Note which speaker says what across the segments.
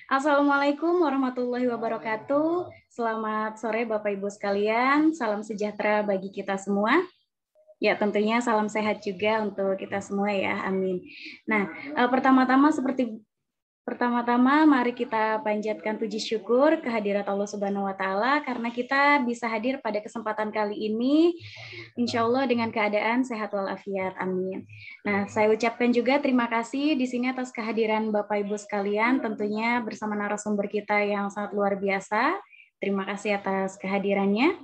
Speaker 1: Assalamualaikum warahmatullahi wabarakatuh. Selamat sore Bapak Ibu sekalian. Salam sejahtera bagi kita semua. Ya, tentunya salam sehat juga untuk kita semua ya. Amin. Nah, pertama-tama mari kita panjatkan puji syukur kehadirat Allah Subhanahu wa taala karena kita bisa hadir pada kesempatan kali ini insya Allah dengan keadaan sehat walafiat. Amin. Nah, saya ucapkan juga terima kasih di sini atas kehadiran Bapak Ibu sekalian tentunya bersama narasumber kita yang sangat luar biasa. Terima kasih atas kehadirannya.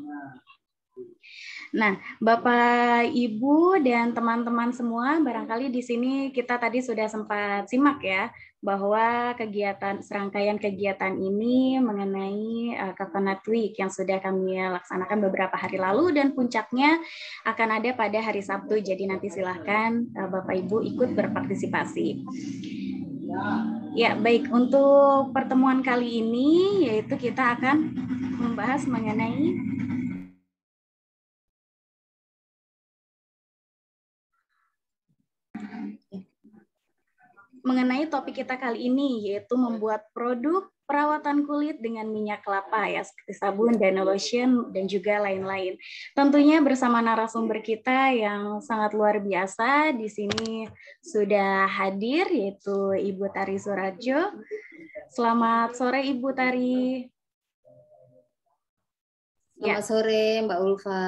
Speaker 1: Nah, Bapak, Ibu, dan teman-teman semua, barangkali di sini kita tadi sudah sempat simak ya, bahwa serangkaian kegiatan ini mengenai Coconut Week yang sudah kami laksanakan beberapa hari lalu, dan puncaknya akan ada pada hari Sabtu, jadi nanti silahkan Bapak, Ibu ikut berpartisipasi. Ya, baik. Untuk pertemuan kali ini, yaitu kita akan membahas mengenai topik kita kali ini, yaitu membuat produk perawatan kulit dengan minyak kelapa ya, seperti sabun dan lotion dan juga lain-lain. Tentunya bersama narasumber kita yang sangat luar biasa di sini sudah hadir, yaitu Ibu Tari Suradjo. Selamat sore Ibu Tari.
Speaker 2: Selamat sore Mbak Ulfa.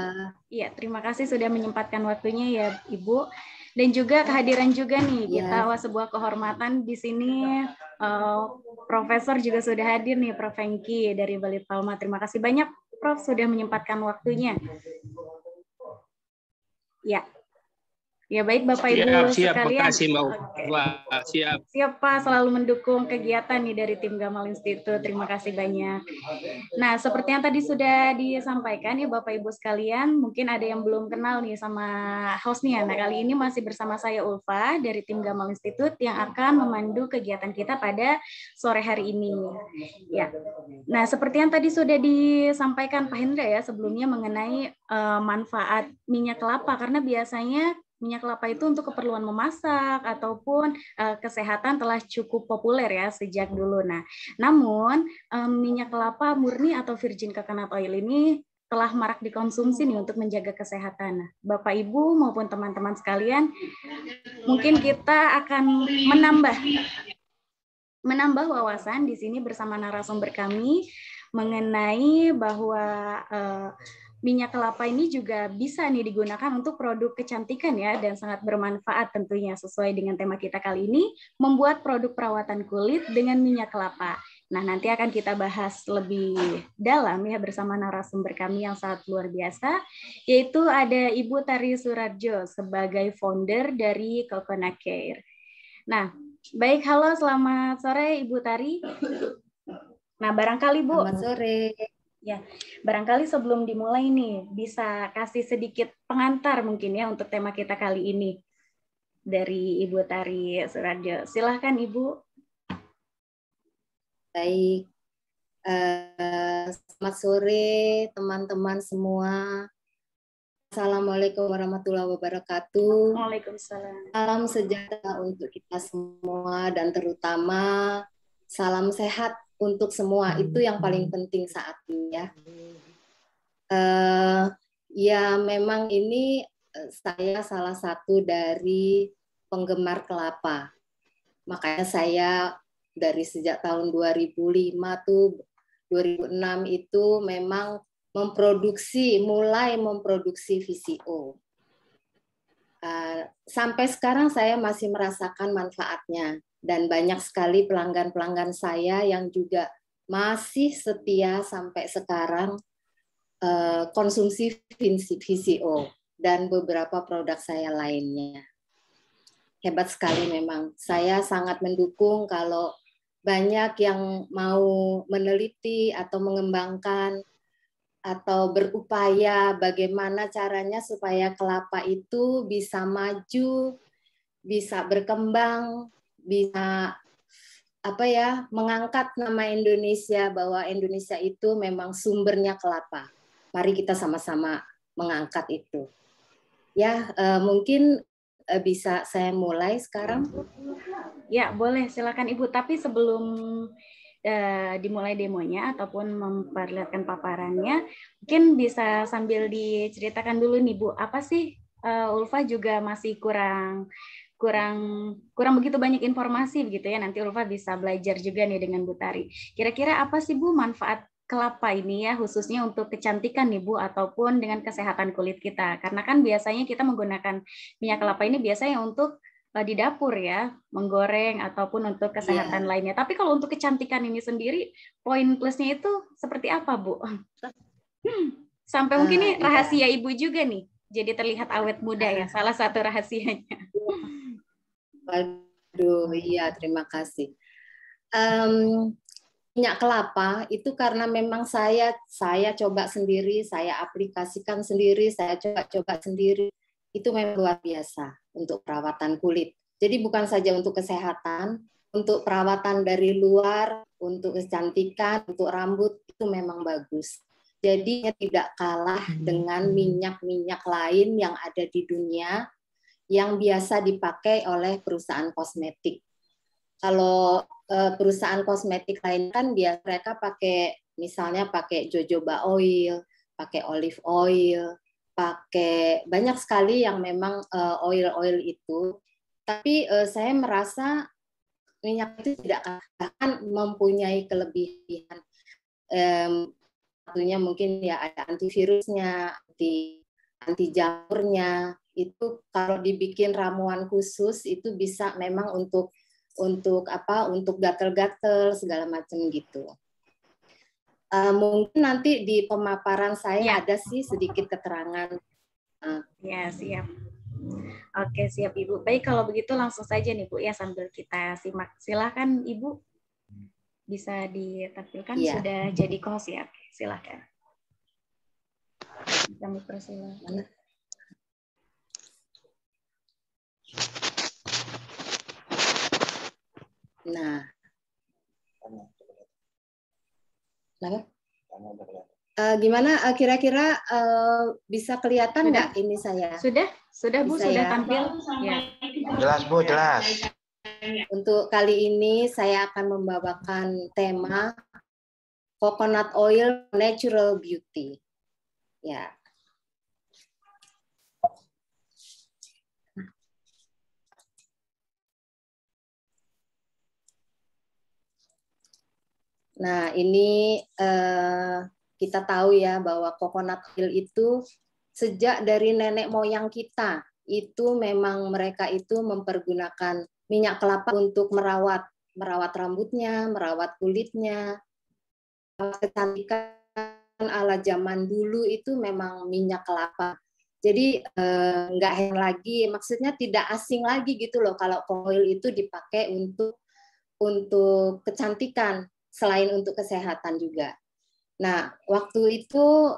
Speaker 1: Iya, terima kasih sudah menyempatkan waktunya ya Ibu. Dan juga kehadiran juga nih kita sebuah kehormatan di sini Profesor juga sudah hadir nih Prof. Hengki dari Balit Palma. Terima kasih banyak Prof sudah menyempatkan waktunya. Ya. Ya baik Bapak Ibu sekalian.
Speaker 3: Makasih Mbak.
Speaker 1: Siap Pak, selalu mendukung kegiatan nih dari tim Gamal Institute. Terima kasih banyak. Nah, seperti yang tadi sudah disampaikan ya Bapak Ibu sekalian, mungkin ada yang belum kenal nih sama hostnya. Nah, kali ini masih bersama saya Ulfa dari tim Gamal Institute yang akan memandu kegiatan kita pada sore hari ini. Ya. Nah, seperti yang tadi sudah disampaikan Pak Hendra ya sebelumnya mengenai manfaat minyak kelapa, karena biasanya minyak kelapa itu untuk keperluan memasak ataupun kesehatan telah cukup populer ya sejak dulu. Nah, namun minyak kelapa murni atau virgin coconut oil ini telah marak dikonsumsi nih untuk menjaga kesehatan. Nah, Bapak Ibu maupun teman-teman sekalian, mungkin kita akan menambah wawasan di sini bersama narasumber kami mengenai bahwa minyak kelapa ini juga bisa nih digunakan untuk produk kecantikan ya dan sangat bermanfaat tentunya sesuai dengan tema kita kali ini, membuat produk perawatan kulit dengan minyak kelapa. Nah, nanti akan kita bahas lebih dalam ya bersama narasumber kami yang sangat luar biasa, yaitu ada Ibu Tari Suradjo sebagai founder dari Coconut Care. Nah, baik, halo, selamat sore Ibu Tari. Nah, barangkali Bu.
Speaker 2: Selamat sore.
Speaker 1: Ya, barangkali sebelum dimulai nih, bisa kasih sedikit pengantar mungkin ya untuk tema kita kali ini dari Ibu Tari Suradjo. Silahkan Ibu.
Speaker 2: Baik, selamat sore teman-teman semua. Assalamualaikum warahmatullahi wabarakatuh.
Speaker 1: Waalaikumsalam.
Speaker 2: Salam sejahtera untuk kita semua dan terutama salam sehat untuk semua, itu yang paling penting saat ini ya. Ya memang ini saya salah satu dari penggemar kelapa. Makanya saya dari sejak tahun 2005 tuh 2006 itu memang mulai memproduksi VCO. Sampai sekarang saya masih merasakan manfaatnya. Dan banyak sekali pelanggan-pelanggan saya yang juga masih setia sampai sekarang konsumsi VCO dan beberapa produk saya lainnya. Hebat sekali memang. Saya sangat mendukung kalau banyak yang mau meneliti atau mengembangkan atau berupaya bagaimana caranya supaya kelapa itu bisa maju, bisa berkembang, bisa mengangkat nama Indonesia, bahwa Indonesia itu memang sumbernya kelapa. Mari kita sama-sama mengangkat itu. Ya, mungkin bisa saya mulai sekarang.
Speaker 1: Ya, boleh. Silakan Ibu. Tapi sebelum dimulai demonya ataupun memperlihatkan paparannya, mungkin bisa sambil diceritakan dulu nih Bu, apa sih Ulfa juga masih kurang kurang kurang begitu banyak informasi begitu ya. Nanti Ulfa bisa belajar juga nih dengan Bu Tari. Kira-kira apa sih Bu manfaat kelapa ini ya, khususnya untuk kecantikan nih Bu, ataupun dengan kesehatan kulit kita? Karena kan biasanya kita menggunakan minyak kelapa ini biasanya untuk di dapur ya, menggoreng ataupun untuk kesehatan lainnya. Tapi kalau untuk kecantikan ini sendiri, poin plusnya itu seperti apa, Bu? Sampai mungkin ini rahasia Ibu juga nih. Jadi terlihat awet muda ya, salah satu rahasianya.
Speaker 2: Waduh, iya terima kasih. Minyak kelapa itu karena memang saya coba sendiri, saya aplikasikan sendiri, saya coba sendiri. Itu memang luar biasa untuk perawatan kulit. Jadi bukan saja untuk kesehatan, untuk perawatan dari luar, untuk kecantikan, untuk rambut itu memang bagus. Jadi tidak kalah dengan minyak-minyak lain yang ada di dunia yang biasa dipakai oleh perusahaan kosmetik. Kalau perusahaan kosmetik lain kan mereka pakai misalnya pakai jojoba oil, pakai olive oil, pakai banyak sekali yang memang oil-oil itu. Tapi saya merasa minyak itu tidak akan mempunyai kelebihan. Satunya mungkin ya ada antivirusnya, anti jamurnya. Itu kalau dibikin ramuan khusus itu bisa memang untuk gatal-gatal segala macam gitu. Mungkin nanti di pemaparan saya ada sih sedikit keterangan.
Speaker 1: Ya, siap. Oke, siap Ibu. Baik, kalau begitu langsung saja nih Bu ya, sambil kita simak. Silakan Ibu, bisa ditampilkan sudah jadi host ya. Silakan. Kami persilakan.
Speaker 2: Nah, gimana kira-kira bisa kelihatan nggak ini saya?
Speaker 1: Sudah Bu, sudah tampil. Ya.
Speaker 3: Jelas Bu, jelas.
Speaker 2: Untuk kali ini saya akan membawakan tema Coconut Oil Natural Beauty. Ya. Nah, ini kita tahu ya bahwa coconut oil itu sejak dari nenek moyang kita, itu memang mereka itu mempergunakan minyak kelapa untuk merawat rambutnya, merawat kulitnya. Kecantikan ala zaman dulu itu memang minyak kelapa. Jadi nggak heran lagi, maksudnya tidak asing lagi gitu loh kalau oil itu dipakai untuk kecantikan selain untuk kesehatan juga. Nah, waktu itu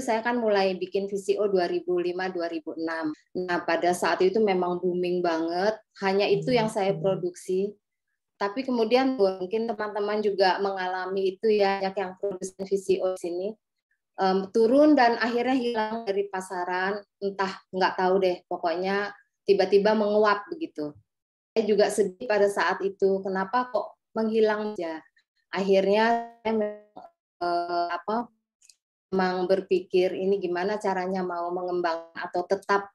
Speaker 2: saya kan mulai bikin VCO 2005-2006. Nah, pada saat itu memang booming banget, hanya itu yang saya produksi. Tapi kemudian mungkin teman-teman juga mengalami itu ya, yang produsen VCO sini turun dan akhirnya hilang dari pasaran, entah nggak tahu deh, pokoknya tiba-tiba menguap begitu. Saya juga sedih pada saat itu, kenapa kok menghilang aja. Akhirnya saya memang berpikir ini gimana caranya mau mengembangkan atau tetap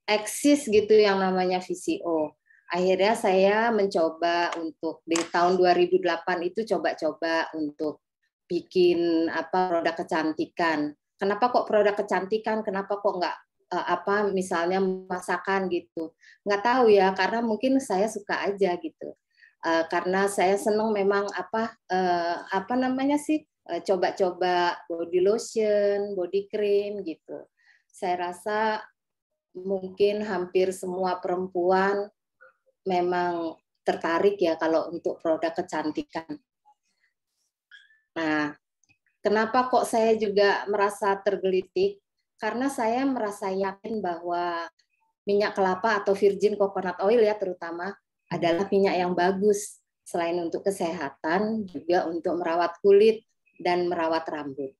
Speaker 2: eksis gitu yang namanya VCO. Akhirnya saya mencoba untuk di tahun 2008 itu coba-coba untuk bikin produk kecantikan. Kenapa kok produk kecantikan? Kenapa kok nggak misalnya masakan gitu? Nggak tahu ya, karena mungkin saya suka aja gitu. Karena saya senang memang coba-coba body lotion, body cream gitu. Saya rasa mungkin hampir semua perempuan memang tertarik ya kalau untuk produk kecantikan. Nah, kenapa kok saya juga merasa tergelitik? Karena saya merasa yakin bahwa minyak kelapa atau virgin coconut oil ya terutama adalah minyak yang bagus. Selain untuk kesehatan, juga untuk merawat kulit dan merawat rambut.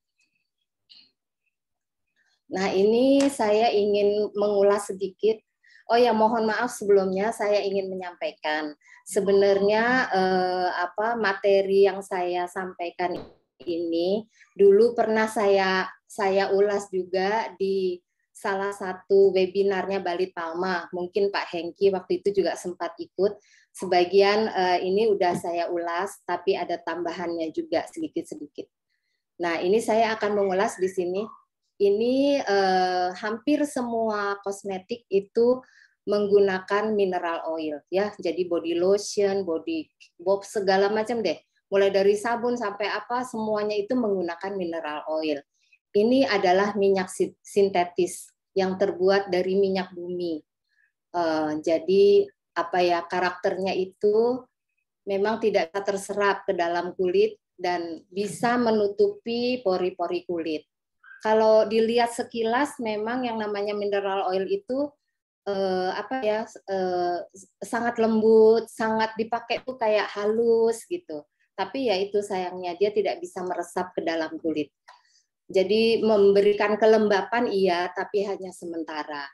Speaker 2: Nah, ini saya ingin mengulas sedikit. Oh ya, mohon maaf sebelumnya saya ingin menyampaikan. Sebenarnya materi yang saya sampaikan ini dulu pernah saya ulas juga di salah satu webinarnya Bali Palma. Mungkin Pak Hengki waktu itu juga sempat ikut. Sebagian ini udah saya ulas, tapi ada tambahannya juga sedikit-sedikit. Nah, ini saya akan mengulas di sini. Ini hampir semua kosmetik itu menggunakan mineral oil, ya. Jadi body lotion, body bob segala macam deh. Mulai dari sabun sampai apa, semuanya itu menggunakan mineral oil. Ini adalah minyak sintetis yang terbuat dari minyak bumi. Jadi apa ya, karakternya itu memang tidak terserap ke dalam kulit dan bisa menutupi pori-pori kulit. Kalau dilihat sekilas memang yang namanya mineral oil itu sangat lembut, sangat dipakai tuh kayak halus gitu. Tapi ya itu sayangnya dia tidak bisa meresap ke dalam kulit. Jadi memberikan kelembapan iya, tapi hanya sementara.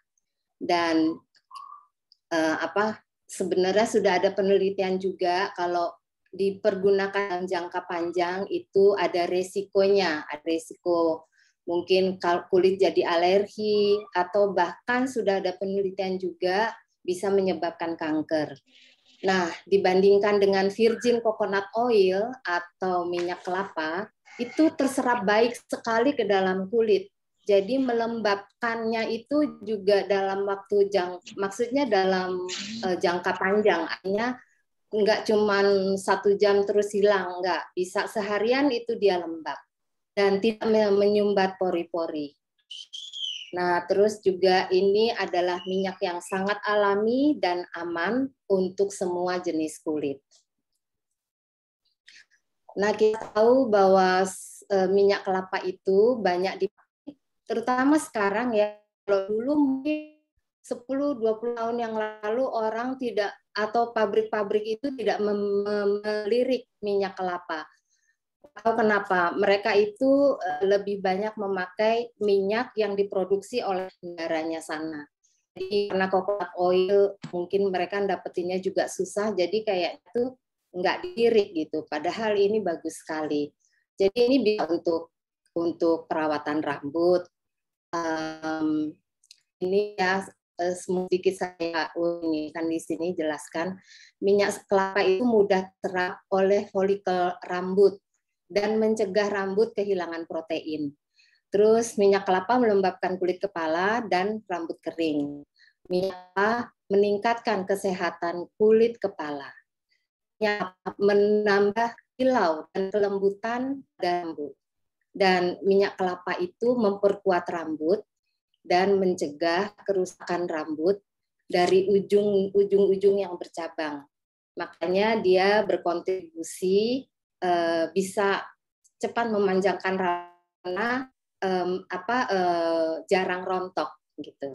Speaker 2: Dan sebenarnya sudah ada penelitian juga kalau dipergunakan jangka panjang itu ada resikonya, ada resiko mungkin kulit jadi alergi atau bahkan sudah ada penelitian juga bisa menyebabkan kanker. Nah, dibandingkan dengan virgin coconut oil atau minyak kelapa, itu terserap baik sekali ke dalam kulit. Jadi melembabkannya itu juga dalam waktu maksudnya dalam jangka panjang, artinya nggak cuma 1 jam terus hilang, nggak bisa seharian itu dia lembab dan tidak menyumbat pori-pori. Nah, terus juga ini adalah minyak yang sangat alami dan aman untuk semua jenis kulit. Nah, kita tahu bahwa minyak kelapa itu banyak dipakai, terutama sekarang ya. Kalau dulu mungkin 10-20 tahun yang lalu orang tidak atau pabrik-pabrik itu tidak melirik minyak kelapa. Tahu kenapa? Mereka itu lebih banyak memakai minyak yang diproduksi oleh negaranya sana. Jadi karena coconut oil mungkin mereka dapetinnya juga susah, jadi kayak itu nggak dilirik gitu. Padahal ini bagus sekali. Jadi ini bisa untuk perawatan rambut. Ini ya sedikit saya ini kan di sini jelaskan minyak kelapa itu mudah terserap oleh folikel rambut dan mencegah rambut kehilangan protein. Terus minyak kelapa melembabkan kulit kepala dan rambut kering. Minyak kelapa meningkatkan kesehatan kulit kepala. Minyak menambah kilau dan kelembutan rambut. Dan minyak kelapa itu memperkuat rambut dan mencegah kerusakan rambut dari ujung-ujung yang bercabang. Makanya dia berkontribusi bisa cepat memanjangkan rambut, jarang rontok gitu.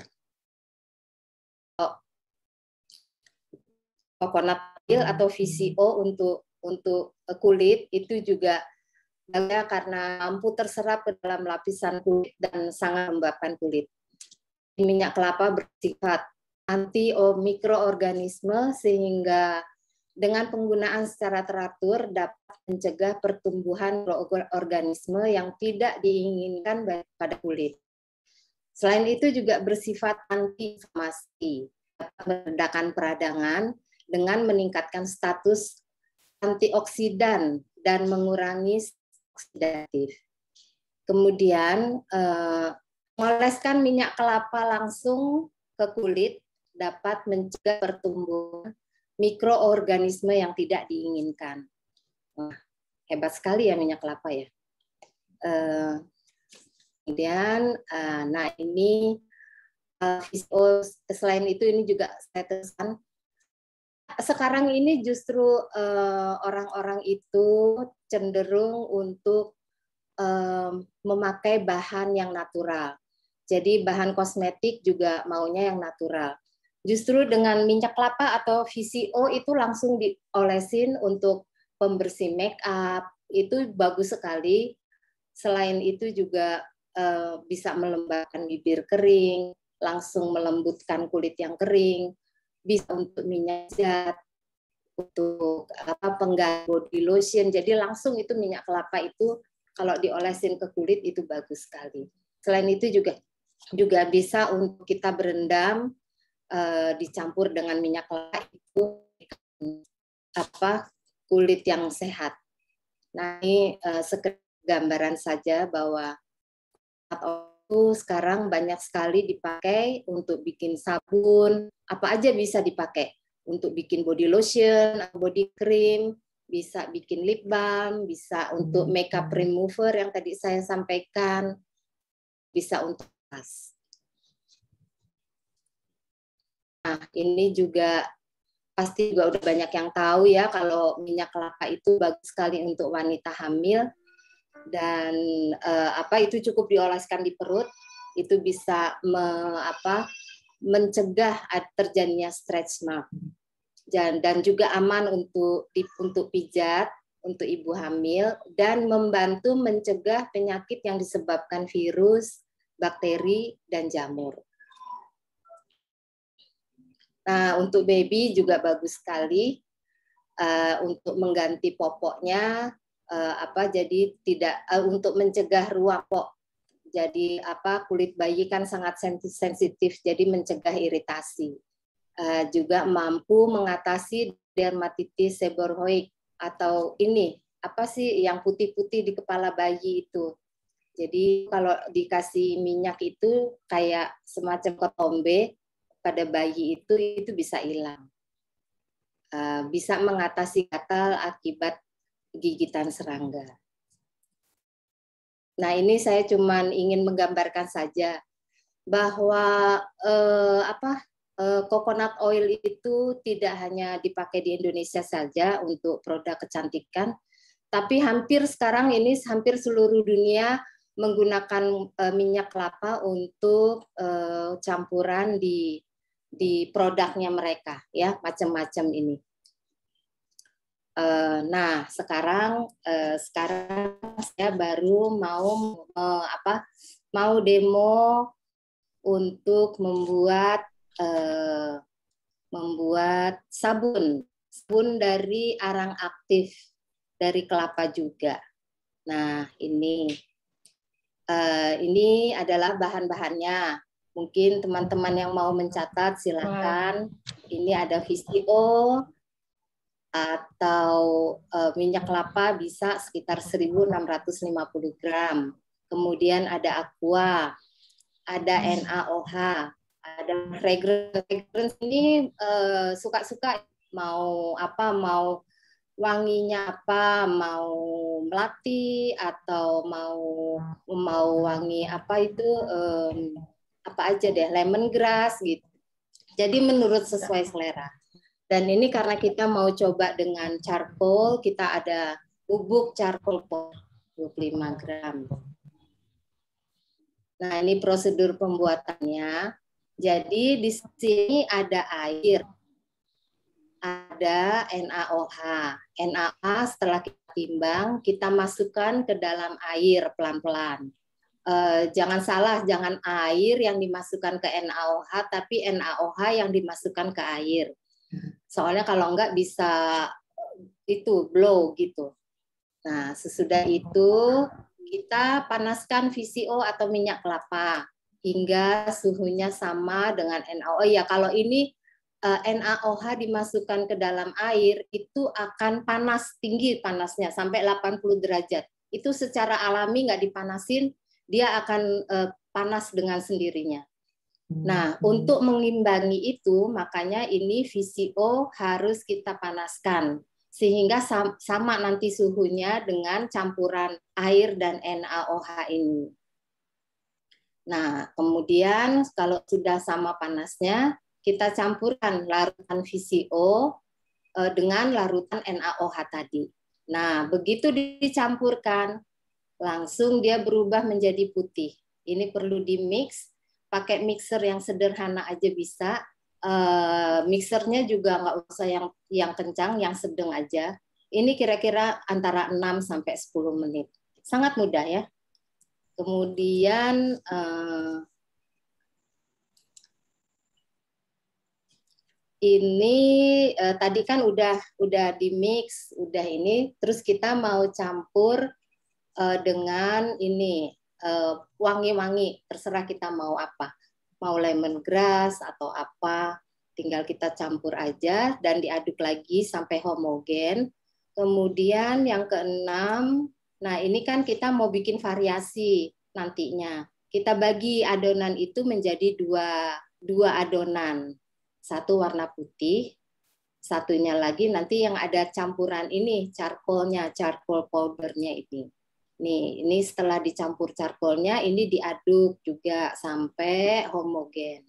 Speaker 2: Coconut oil atau VCO untuk kulit itu juga karena mampu terserap ke dalam lapisan kulit dan sangat melembabkan kulit. Minyak kelapa bersifat anti mikroorganisme sehingga dengan penggunaan secara teratur dapat mencegah pertumbuhan mikroorganisme yang tidak diinginkan pada kulit. Selain itu juga bersifat anti-inflamasi, dapat meredakan peradangan dengan meningkatkan status antioksidan dan mengurangi oksidatif. Kemudian mengoleskan minyak kelapa langsung ke kulit dapat mencegah pertumbuhan mikroorganisme yang tidak diinginkan. Wah, hebat sekali ya minyak kelapa ya. Kemudian, nah ini selain itu ini juga saya tuliskan. Sekarang ini justru orang-orang itu cenderung untuk memakai bahan yang natural. Jadi bahan kosmetik juga maunya yang natural. Justru dengan minyak kelapa atau VCO itu langsung diolesin untuk pembersih make up, itu bagus sekali. Selain itu juga bisa melembabkan bibir kering, langsung melembutkan kulit yang kering, bisa untuk minyak zat, untuk pengganti body lotion. Jadi langsung itu minyak kelapa itu kalau diolesin ke kulit itu bagus sekali. Selain itu juga bisa untuk kita berendam, dicampur dengan minyak kelapa itu kulit yang sehat. Nah, ini sekedar gambaran saja bahwa itu sekarang banyak sekali dipakai untuk bikin sabun, apa aja bisa dipakai untuk bikin body lotion, body cream, bisa bikin lip balm, bisa untuk makeup remover yang tadi saya sampaikan, bisa untuk tas. Nah, ini juga pasti juga udah banyak yang tahu ya kalau minyak kelapa itu bagus sekali untuk wanita hamil. Dan itu cukup dioleskan di perut, itu bisa mencegah terjadinya stretch mark, dan juga aman untuk pijat untuk ibu hamil, dan membantu mencegah penyakit yang disebabkan virus, bakteri, dan jamur. Nah, untuk baby juga bagus sekali untuk mengganti popoknya. Jadi tidak untuk mencegah ruam popok. Jadi kulit bayi kan sangat sensitif, jadi mencegah iritasi. Juga mampu mengatasi dermatitis seborrheic atau ini yang putih-putih di kepala bayi itu. Jadi kalau dikasih minyak itu kayak semacam ketombe pada bayi itu bisa hilang. Bisa mengatasi gatal akibat gigitan serangga. Nah, ini saya cuma ingin menggambarkan saja bahwa coconut oil itu tidak hanya dipakai di Indonesia saja untuk produk kecantikan, tapi hampir sekarang ini hampir seluruh dunia menggunakan minyak kelapa untuk campuran di produknya mereka, ya, macam-macam ini. Nah, sekarang saya baru mau demo untuk membuat sabun dari arang aktif dari kelapa juga. Nah, ini adalah bahan-bahannya. Mungkin teman-teman yang mau mencatat silakan. Ini ada VCO atau minyak kelapa bisa sekitar 1.650 gram. Kemudian ada aqua, ada NaOH, ada fragrance. Ini suka-suka mau wanginya mau melati atau mau wangi apa aja deh, lemongrass gitu. Jadi menurut sesuai selera. Dan ini karena kita mau coba dengan charcoal, kita ada bubuk charcoal 25 gram. Nah, ini prosedur pembuatannya. Jadi di sini ada air, ada NaOH. NaOH setelah kita timbang, kita masukkan ke dalam air pelan-pelan. Jangan salah, jangan air yang dimasukkan ke NaOH, tapi NaOH yang dimasukkan ke air. Soalnya kalau enggak bisa itu blow gitu. Nah, sesudah itu kita panaskan VCO atau minyak kelapa hingga suhunya sama dengan NaOH. Ya, kalau ini NaOH dimasukkan ke dalam air itu akan panas, tinggi panasnya sampai 80 derajat. Itu secara alami nggak dipanasin, dia akan panas dengan sendirinya. Nah, untuk mengimbangi itu, makanya ini VCO harus kita panaskan sehingga sama nanti suhunya dengan campuran air dan NaOH ini. Nah, kemudian kalau sudah sama panasnya, kita campurkan larutan VCO dengan larutan NaOH tadi. Nah, begitu dicampurkan, langsung dia berubah menjadi putih. Ini perlu di-mix. Pakai mixer yang sederhana aja bisa. Mixernya juga nggak usah yang kencang, yang sedang aja. Ini kira-kira antara 6 sampai 10 menit. Sangat mudah ya. Kemudian ini tadi kan udah di mix, udah ini, terus kita mau campur dengan ini wangi-wangi, terserah kita mau apa, mau lemongrass atau apa, tinggal kita campur aja dan diaduk lagi sampai homogen. Kemudian yang keenam, nah ini kan kita mau bikin variasi nantinya. Kita bagi adonan itu menjadi dua adonan. Satu warna putih, satunya lagi nanti yang ada campuran ini, charcoalnya, charcoal powdernya ini. Nih, ini setelah dicampur charcoalnya, ini diaduk juga sampai homogen.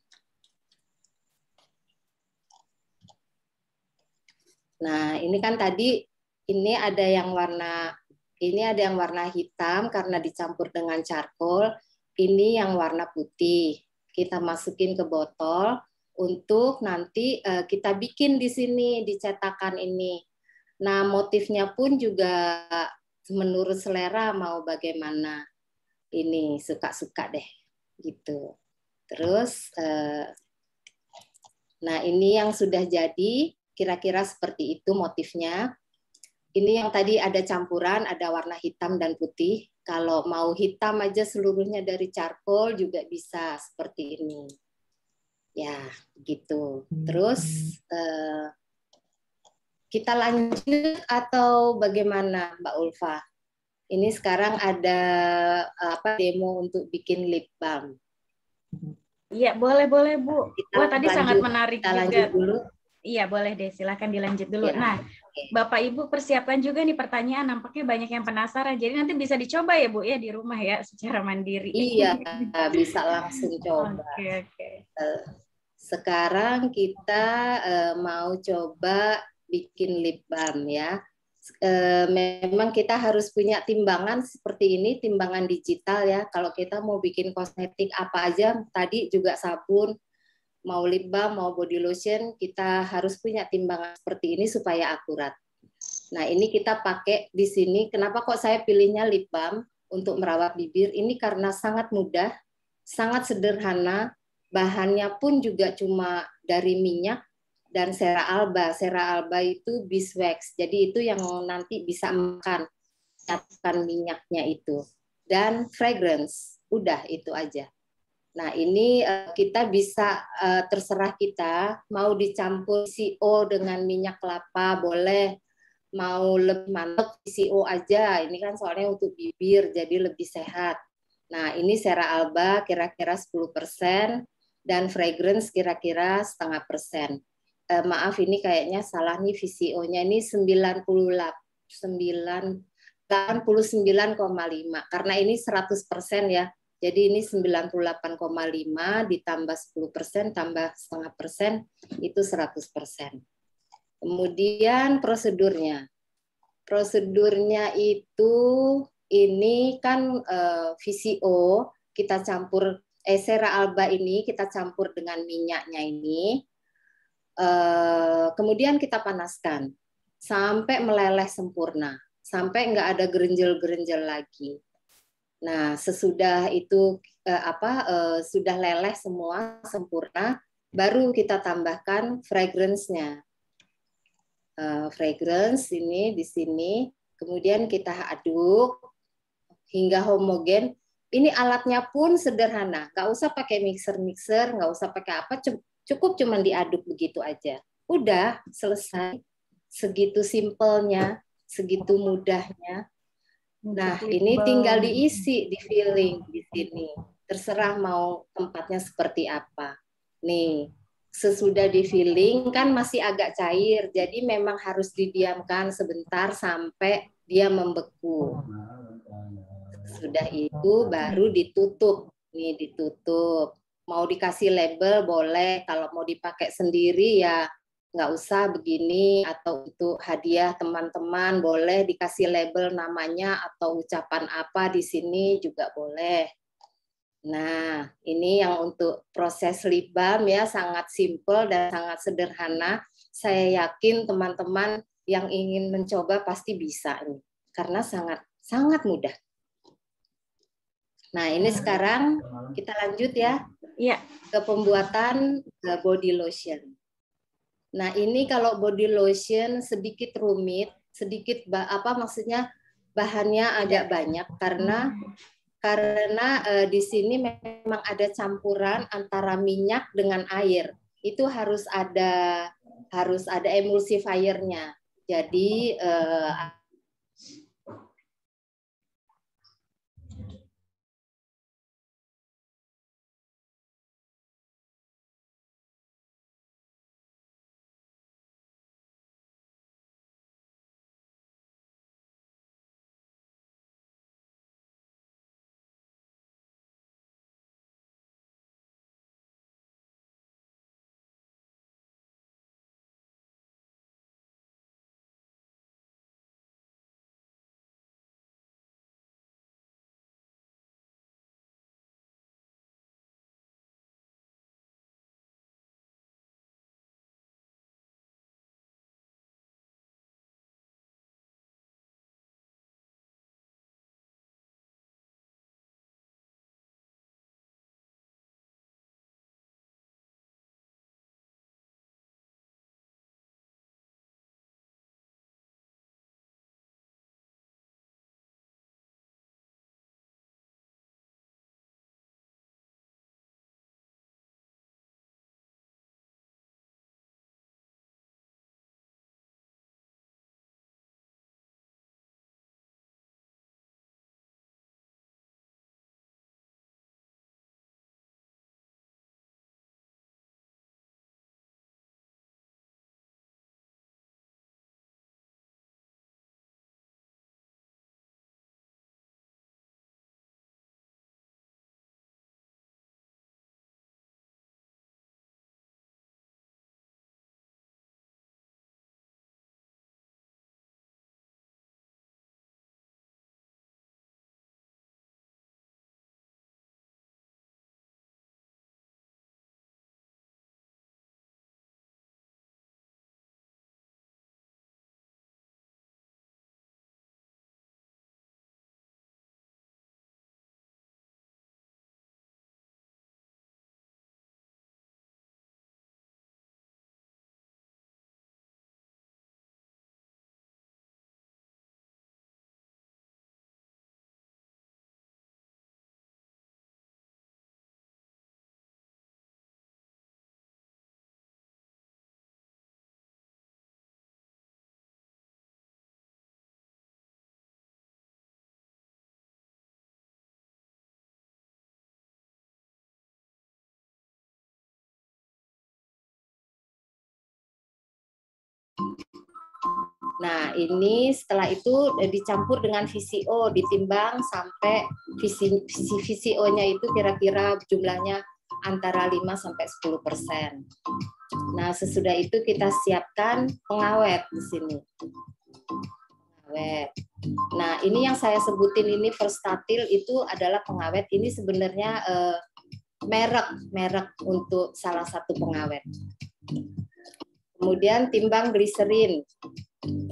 Speaker 2: Nah, ini kan tadi ini ada yang warna hitam karena dicampur dengan charcoal. Ini yang warna putih. Kita masukin ke botol untuk nanti kita bikin di sini di cetakan ini. Nah, motifnya pun juga menurut selera mau bagaimana. Ini suka-suka deh gitu. Terus nah, ini yang sudah jadi kira-kira seperti itu motifnya. Ini yang tadi ada campuran, ada warna hitam dan putih. Kalau mau hitam aja seluruhnya dari charcoal juga bisa seperti ini. Ya, gitu. Terus kita lanjut atau bagaimana, Mbak Ulfa? Ini sekarang ada demo untuk bikin lip balm.
Speaker 1: Iya, boleh Bu. Wah, tadi sangat menarik
Speaker 2: kita
Speaker 1: juga.
Speaker 2: Lanjut dulu.
Speaker 1: Iya, boleh deh. Silakan dilanjut dulu.
Speaker 2: Ya,
Speaker 1: nah, Bapak Ibu persiapan juga nih pertanyaan. Nampaknya banyak yang penasaran. Jadi nanti bisa dicoba ya Bu ya di rumah ya secara mandiri.
Speaker 2: Iya, bisa langsung coba.
Speaker 1: Oke.
Speaker 2: Sekarang kita mau coba bikin lip balm ya. Memang kita harus punya timbangan seperti ini, timbangan digital ya. Kalau kita mau bikin kosmetik apa aja, tadi juga sabun, mau lip balm, mau body lotion, kita harus punya timbangan seperti ini supaya akurat. Nah, ini kita pakai di sini. Kenapa kok saya pilihnya lip balm untuk merawat bibir? Ini karena sangat mudah, sangat sederhana, bahannya pun juga cuma dari minyak dan sera alba. Sera alba itu beeswax, jadi itu yang nanti bisa makan minyaknya itu. Dan fragrance, udah itu aja. Nah, ini kita bisa terserah kita mau dicampur CO dengan minyak kelapa boleh, mau lebih mantap CO aja. Ini kan soalnya untuk bibir jadi lebih sehat. Nah, ini sera alba kira-kira 10% dan fragrance kira-kira 0,5%. Maaf ini kayaknya salah nih VCO-nya ini 99,5 karena ini 100% ya. Jadi ini 98,5 ditambah 10% tambah 0,5% itu 100%. Kemudian prosedurnya. Prosedurnya itu ini kan VCO kita campur sera alba ini kita campur dengan minyaknya ini. Kemudian kita panaskan sampai meleleh sempurna, sampai nggak ada gerenjel-gerenjel lagi. Nah, sesudah itu sudah leleh semua sempurna, baru kita tambahkan fragrance-nya. Fragrance ini di sini, kemudian kita aduk hingga homogen. Ini alatnya pun sederhana, nggak usah pakai mixer, nggak usah pakai apa, cukup cuma diaduk begitu aja. Udah selesai. Segitu simpelnya, segitu mudahnya. Nah, ini tinggal diisi, di filling di sini. Terserah mau tempatnya seperti apa. Nih, sesudah di filling kan masih agak cair, jadi memang harus didiamkan sebentar sampai dia membeku. Sudah itu baru ditutup. Nih, ditutup. Mau dikasih label boleh, kalau mau dipakai sendiri ya nggak usah begini, atau untuk hadiah teman-teman boleh dikasih label namanya atau ucapan apa di sini juga boleh. Nah, ini yang untuk proses lip balm ya, sangat simpel dan sangat sederhana. Saya yakin teman-teman yang ingin mencoba pasti bisa nih, karena sangat mudah. Nah, ini sekarang kita lanjut ya.
Speaker 1: Iya.
Speaker 2: Ke pembuatan body lotion. Nah, ini kalau body lotion sedikit rumit, sedikit maksudnya bahannya agak banyak karena di sini memang ada campuran antara minyak dengan air. Itu harus ada emulsifiernya. Jadi nah, ini setelah itu dicampur dengan VCO, ditimbang sampai VCO-nya itu kira-kira jumlahnya antara 5 sampai 10%. Nah, sesudah itu kita siapkan pengawet di sini. Pengawet. Nah, ini yang saya sebutin ini Verstatil itu adalah pengawet. Ini sebenarnya merek untuk salah satu pengawet. Kemudian timbang gliserin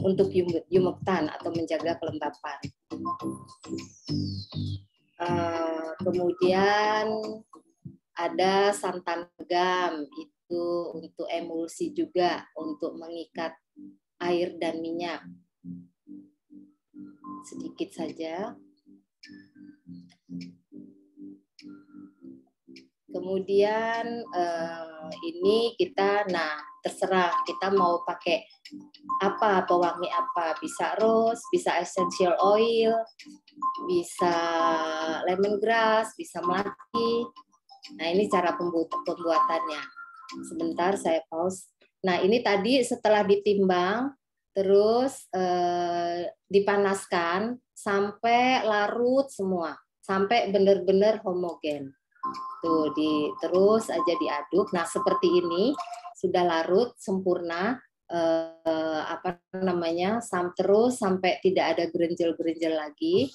Speaker 2: untuk humektan atau menjaga kelembapan. Kemudian ada santan gam, itu untuk emulsi juga, untuk mengikat air dan minyak. Sedikit saja. Kemudian ini kita, terserah kita mau pakai apa, pewangi apa, bisa rose, bisa essential oil, bisa lemongrass, bisa melati. Nah, ini cara pembuatannya. Sebentar saya pause. Nah, ini tadi setelah ditimbang, terus dipanaskan sampai larut semua, sampai benar-benar homogen. Tuh, terus aja diaduk. Nah, seperti ini sudah larut sempurna, terus sampai tidak ada gerenjel-gerenjel lagi.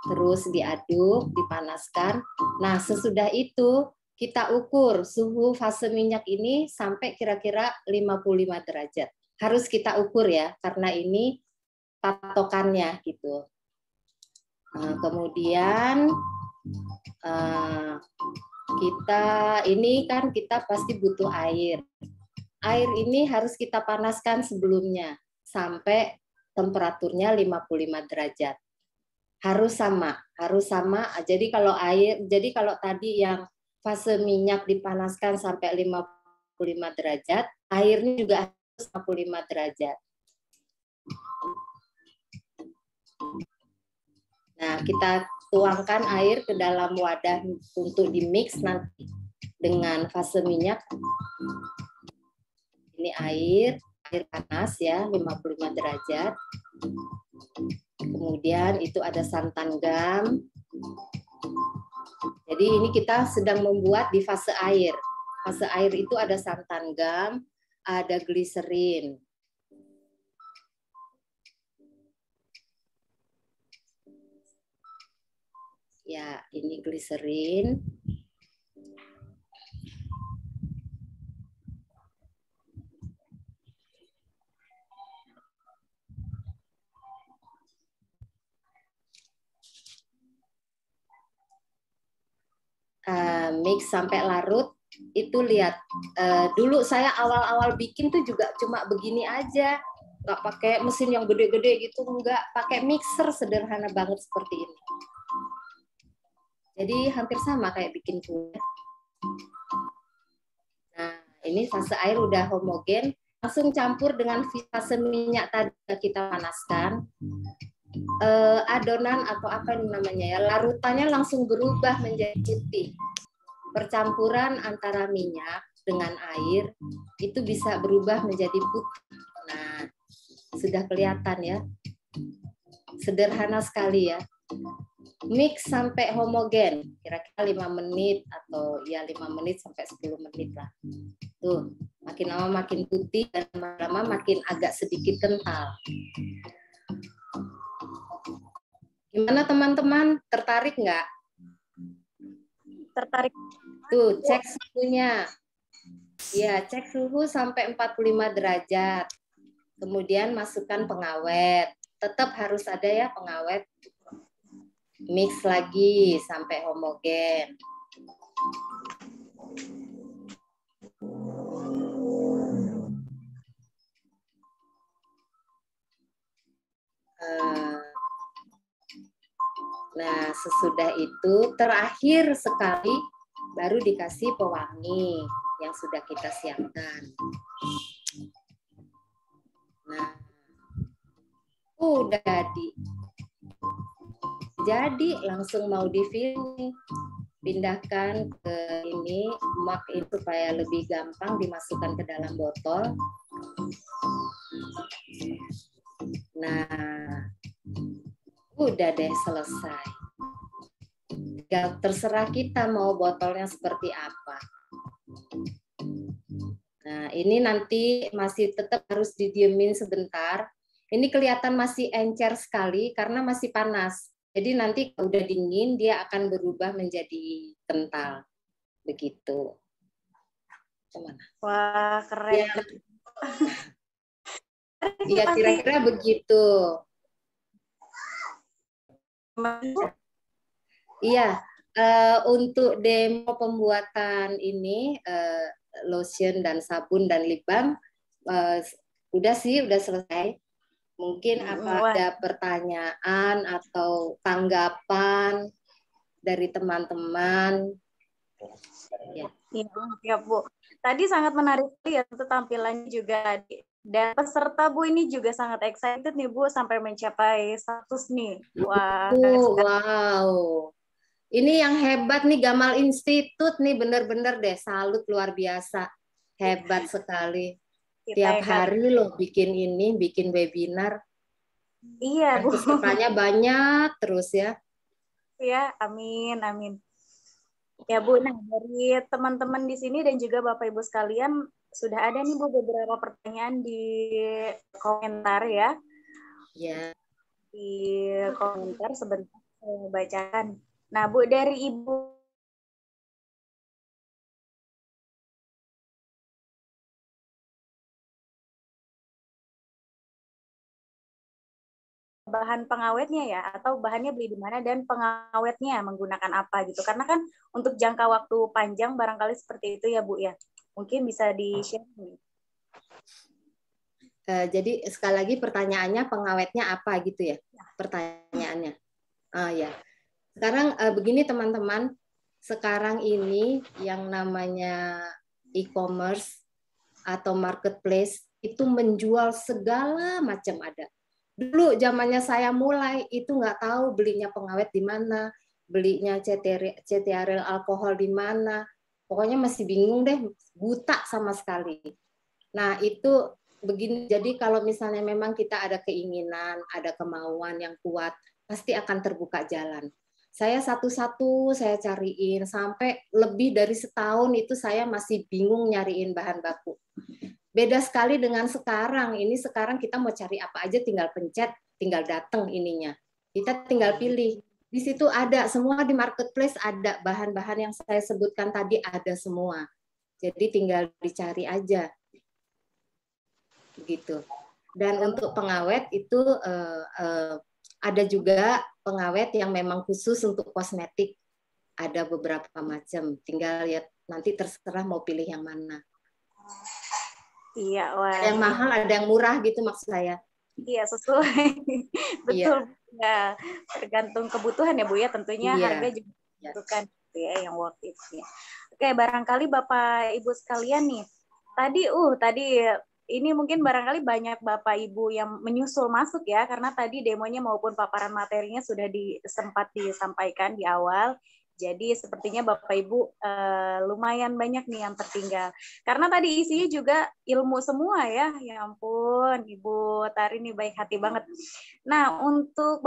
Speaker 2: Terus diaduk, dipanaskan. Nah, sesudah itu kita ukur suhu fase minyak ini sampai kira-kira 55 derajat. Harus kita ukur ya, karena ini patokannya gitu. Nah, kemudian kita ini kan kita pasti butuh air. Air ini harus kita panaskan sebelumnya sampai temperaturnya 55 derajat. Harus sama. Jadi kalau tadi yang fase minyak dipanaskan sampai 55 derajat, airnya juga harus 55 derajat. Nah, kita tuangkan air ke dalam wadah untuk dimix nanti dengan fase minyak. Ini air panas ya, 55 derajat. Kemudian itu ada santan gam. Jadi ini kita sedang membuat di fase air. Fase air itu ada santan gam, ada gliserin. Ya, ini gliserin. Mix sampai larut. Itu lihat, dulu saya awal-awal bikin tuh juga cuma begini aja, nggak pakai mesin yang gede-gede gitu, nggak pakai mixer, sederhana banget seperti ini. Jadi hampir sama kayak bikin kue. Nah, ini fase air udah homogen, langsung campur dengan fase minyak tadi kita panaskan. Adonan atau apa namanya ya, larutannya langsung berubah menjadi putih. Percampuran antara minyak dengan air itu bisa berubah menjadi putih. Nah, sudah kelihatan ya. Sederhana sekali ya. Mix sampai homogen, kira-kira 5 menit atau ya 5 menit sampai 10 menit lah. Tuh, makin lama makin putih dan lama-lama makin agak sedikit kental. Gimana teman-teman? Tertarik nggak?
Speaker 1: Tertarik.
Speaker 2: Tuh, cek suhunya. Ya, cek suhu sampai 45 derajat. Kemudian masukkan pengawet. Tetap harus ada ya pengawet. Mix lagi sampai homogen. Nah, sesudah itu terakhir sekali baru dikasih pewangi yang sudah kita siapkan. Nah, udah jadi langsung mau di-filling. Pindahkan ke ini, mug itu supaya lebih gampang dimasukkan ke dalam botol. Nah, udah deh selesai. Terserah kita mau botolnya seperti apa. Nah, ini nanti masih tetap harus didiemin sebentar. Ini kelihatan masih encer sekali karena masih panas. Jadi nanti kalau udah dingin dia akan berubah menjadi kental. Begitu. Kemana?
Speaker 1: Wah, keren.
Speaker 2: Ya, kira-kira begitu. Iya, untuk demo pembuatan ini lotion dan sabun dan lip balm udah selesai. Mungkin ada pertanyaan atau tanggapan dari teman-teman.
Speaker 1: Ya, Bu. Tadi sangat menarik ya untuk tampilannya juga. Dan peserta Bu ini juga sangat excited nih Bu sampai mencapai 100 nih. Wah.
Speaker 2: Wow. Ini yang hebat nih Gamal Institute nih, bener-bener deh salut, luar biasa. Hebat sekali. Tiap hari loh bikin webinar.
Speaker 1: Iya, Bu.
Speaker 2: Pesertanya banyak terus ya.
Speaker 1: Ya, amin, amin. Ya, Bu, nah dari teman-teman di sini dan juga Bapak Ibu sekalian, sudah ada nih Bu beberapa pertanyaan di komentar ya.
Speaker 2: Ya.
Speaker 1: Di komentar sebentar saya bacakan. Nah, Bu, dari Ibu bahan pengawetnya ya, atau bahannya beli di mana dan pengawetnya menggunakan apa gitu. Karena kan untuk jangka waktu panjang barangkali seperti itu ya Bu ya. Mungkin bisa di-share.
Speaker 2: Jadi sekali lagi pertanyaannya pengawetnya apa gitu ya? Pertanyaannya. Ya. Sekarang begini teman-teman, sekarang ini yang namanya e-commerce atau marketplace itu menjual segala macam ada. Dulu zamannya saya mulai itu nggak tahu belinya pengawet di mana, belinya CTRL alkohol di mana, pokoknya masih bingung deh, buta sama sekali. Nah itu begini, jadi kalau misalnya memang kita ada keinginan, ada kemauan yang kuat, pasti akan terbuka jalan. Saya satu-satu saya cariin sampai lebih dari setahun itu saya masih bingung nyariin bahan baku. Beda sekali dengan sekarang. Ini sekarang kita mau cari apa aja tinggal pencet, tinggal datang ininya. Kita tinggal pilih. Di situ ada semua di marketplace ada bahan-bahan yang saya sebutkan tadi ada semua. Jadi tinggal dicari aja. Begitu. Dan untuk pengawet itu ada juga pengawet yang memang khusus untuk kosmetik. Ada beberapa macam. Tinggal lihat nanti terserah mau pilih yang mana.
Speaker 1: Iya, wah.
Speaker 2: Ada yang mahal, ada yang murah gitu maksud saya.
Speaker 1: Iya, sesuai. Betul. Ya, tergantung kebutuhan ya Bu ya, tentunya harga juga dibutuhkan ya yang worth it ya. Oke, barangkali Bapak Ibu sekalian nih. Tadi ini mungkin barangkali banyak Bapak Ibu yang menyusul masuk ya, karena tadi demonya maupun paparan materinya sudah sempat disampaikan di awal. Jadi sepertinya Bapak Ibu lumayan banyak nih yang tertinggal. Karena tadi isinya juga ilmu semua ya. Ya ampun, Ibu Tari ini baik hati banget. Nah, untuk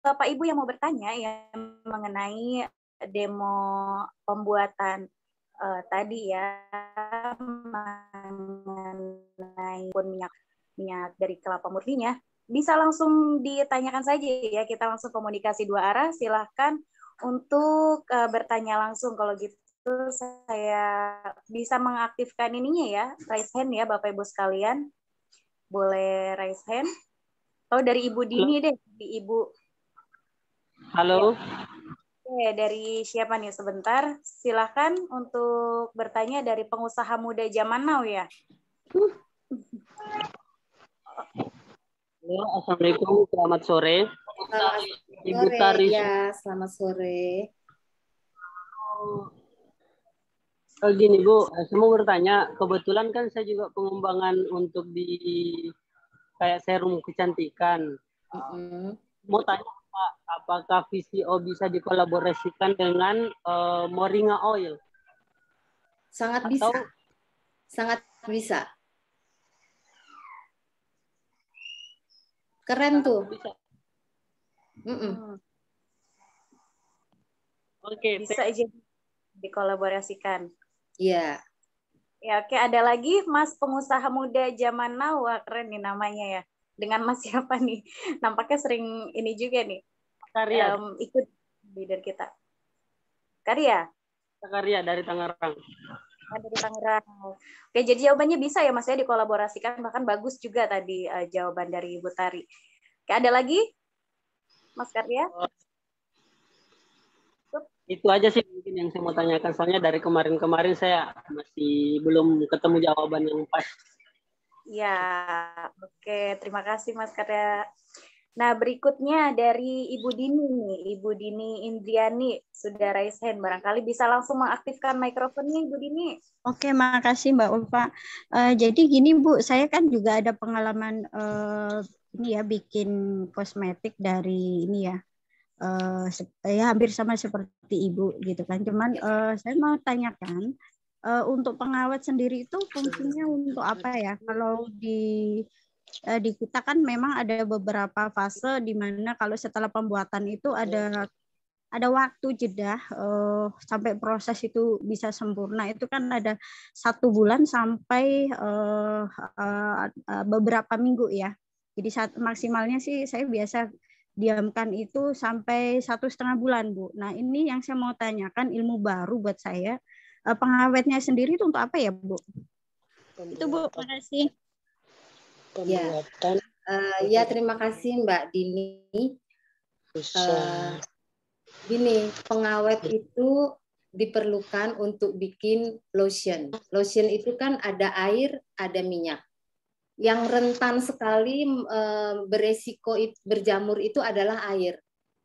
Speaker 1: Bapak Ibu yang mau bertanya yang mengenai demo pembuatan tadi ya, mengenai minyak dari kelapa murninya, bisa langsung ditanyakan saja ya. Kita langsung komunikasi dua arah. Silahkan untuk bertanya langsung. Kalau gitu saya bisa mengaktifkan ininya ya, raise hand ya Bapak Ibu sekalian. Boleh raise hand. Oh, dari Ibu Dini deh, di Ibu.
Speaker 4: Halo.
Speaker 1: Oke, dari siapa nih sebentar? Silahkan untuk bertanya dari pengusaha muda zaman now ya.
Speaker 4: Halo, Assalamualaikum, selamat sore.
Speaker 2: Ibu Tari. Ya, selamat sore.
Speaker 4: Gini Bu, saya mau bertanya, kebetulan kan saya juga pengembangan untuk di kayak serum kecantikan. Mau tanya Pak, apakah VCO bisa dikolaborasikan dengan Moringa Oil?
Speaker 2: Sangat bisa. Sangat bisa. Keren tuh.
Speaker 4: Bisa.
Speaker 1: Oke, bisa aja dikolaborasikan.
Speaker 2: Iya.
Speaker 1: Ya, oke, ada lagi Mas pengusaha muda zaman now. Wah, keren nih namanya ya. Dengan Mas siapa nih? Nampaknya sering ini juga nih. Ikut leader kita. Karya
Speaker 4: dari Tangerang.
Speaker 1: Dari Tangerang. Oke, jadi jawabannya bisa ya Mas ya dikolaborasikan, bahkan bagus juga tadi jawaban dari Ibu Tari. Oke, ada lagi Mas Karya?
Speaker 4: Itu aja sih mungkin yang saya mau tanyakan, soalnya dari kemarin-kemarin saya masih belum ketemu jawaban yang pas.
Speaker 1: Ya, oke, terima kasih Mas Karya. Nah, berikutnya dari Ibu Dini nih, Ibu Dini Indriani sudah raise hand, barangkali bisa langsung mengaktifkan mikrofonnya Ibu Dini.
Speaker 5: Oke, makasih Mbak Ulfa. Jadi gini Bu, saya kan juga ada pengalaman ini ya bikin kosmetik dari ini ya, ya hampir sama seperti Ibu gitu kan. Cuman saya mau tanyakan untuk pengawet sendiri itu fungsinya untuk apa ya? Kalau di kita kan memang ada beberapa fase di mana kalau setelah pembuatan itu ada waktu jeda sampai proses itu bisa sempurna itu kan ada 1 bulan sampai beberapa minggu ya. Jadi maksimalnya sih saya biasa diamkan itu sampai 1,5 bulan Bu. Nah ini yang saya mau tanyakan, ilmu baru buat saya. Pengawetnya sendiri itu untuk apa ya Bu? Itu Bu, makasih.
Speaker 2: Ya, Ya, terima kasih Mbak Dini. Gini, pengawet itu diperlukan untuk bikin lotion. Lotion itu kan ada air, ada minyak. Yang rentan sekali beresiko berjamur itu adalah air.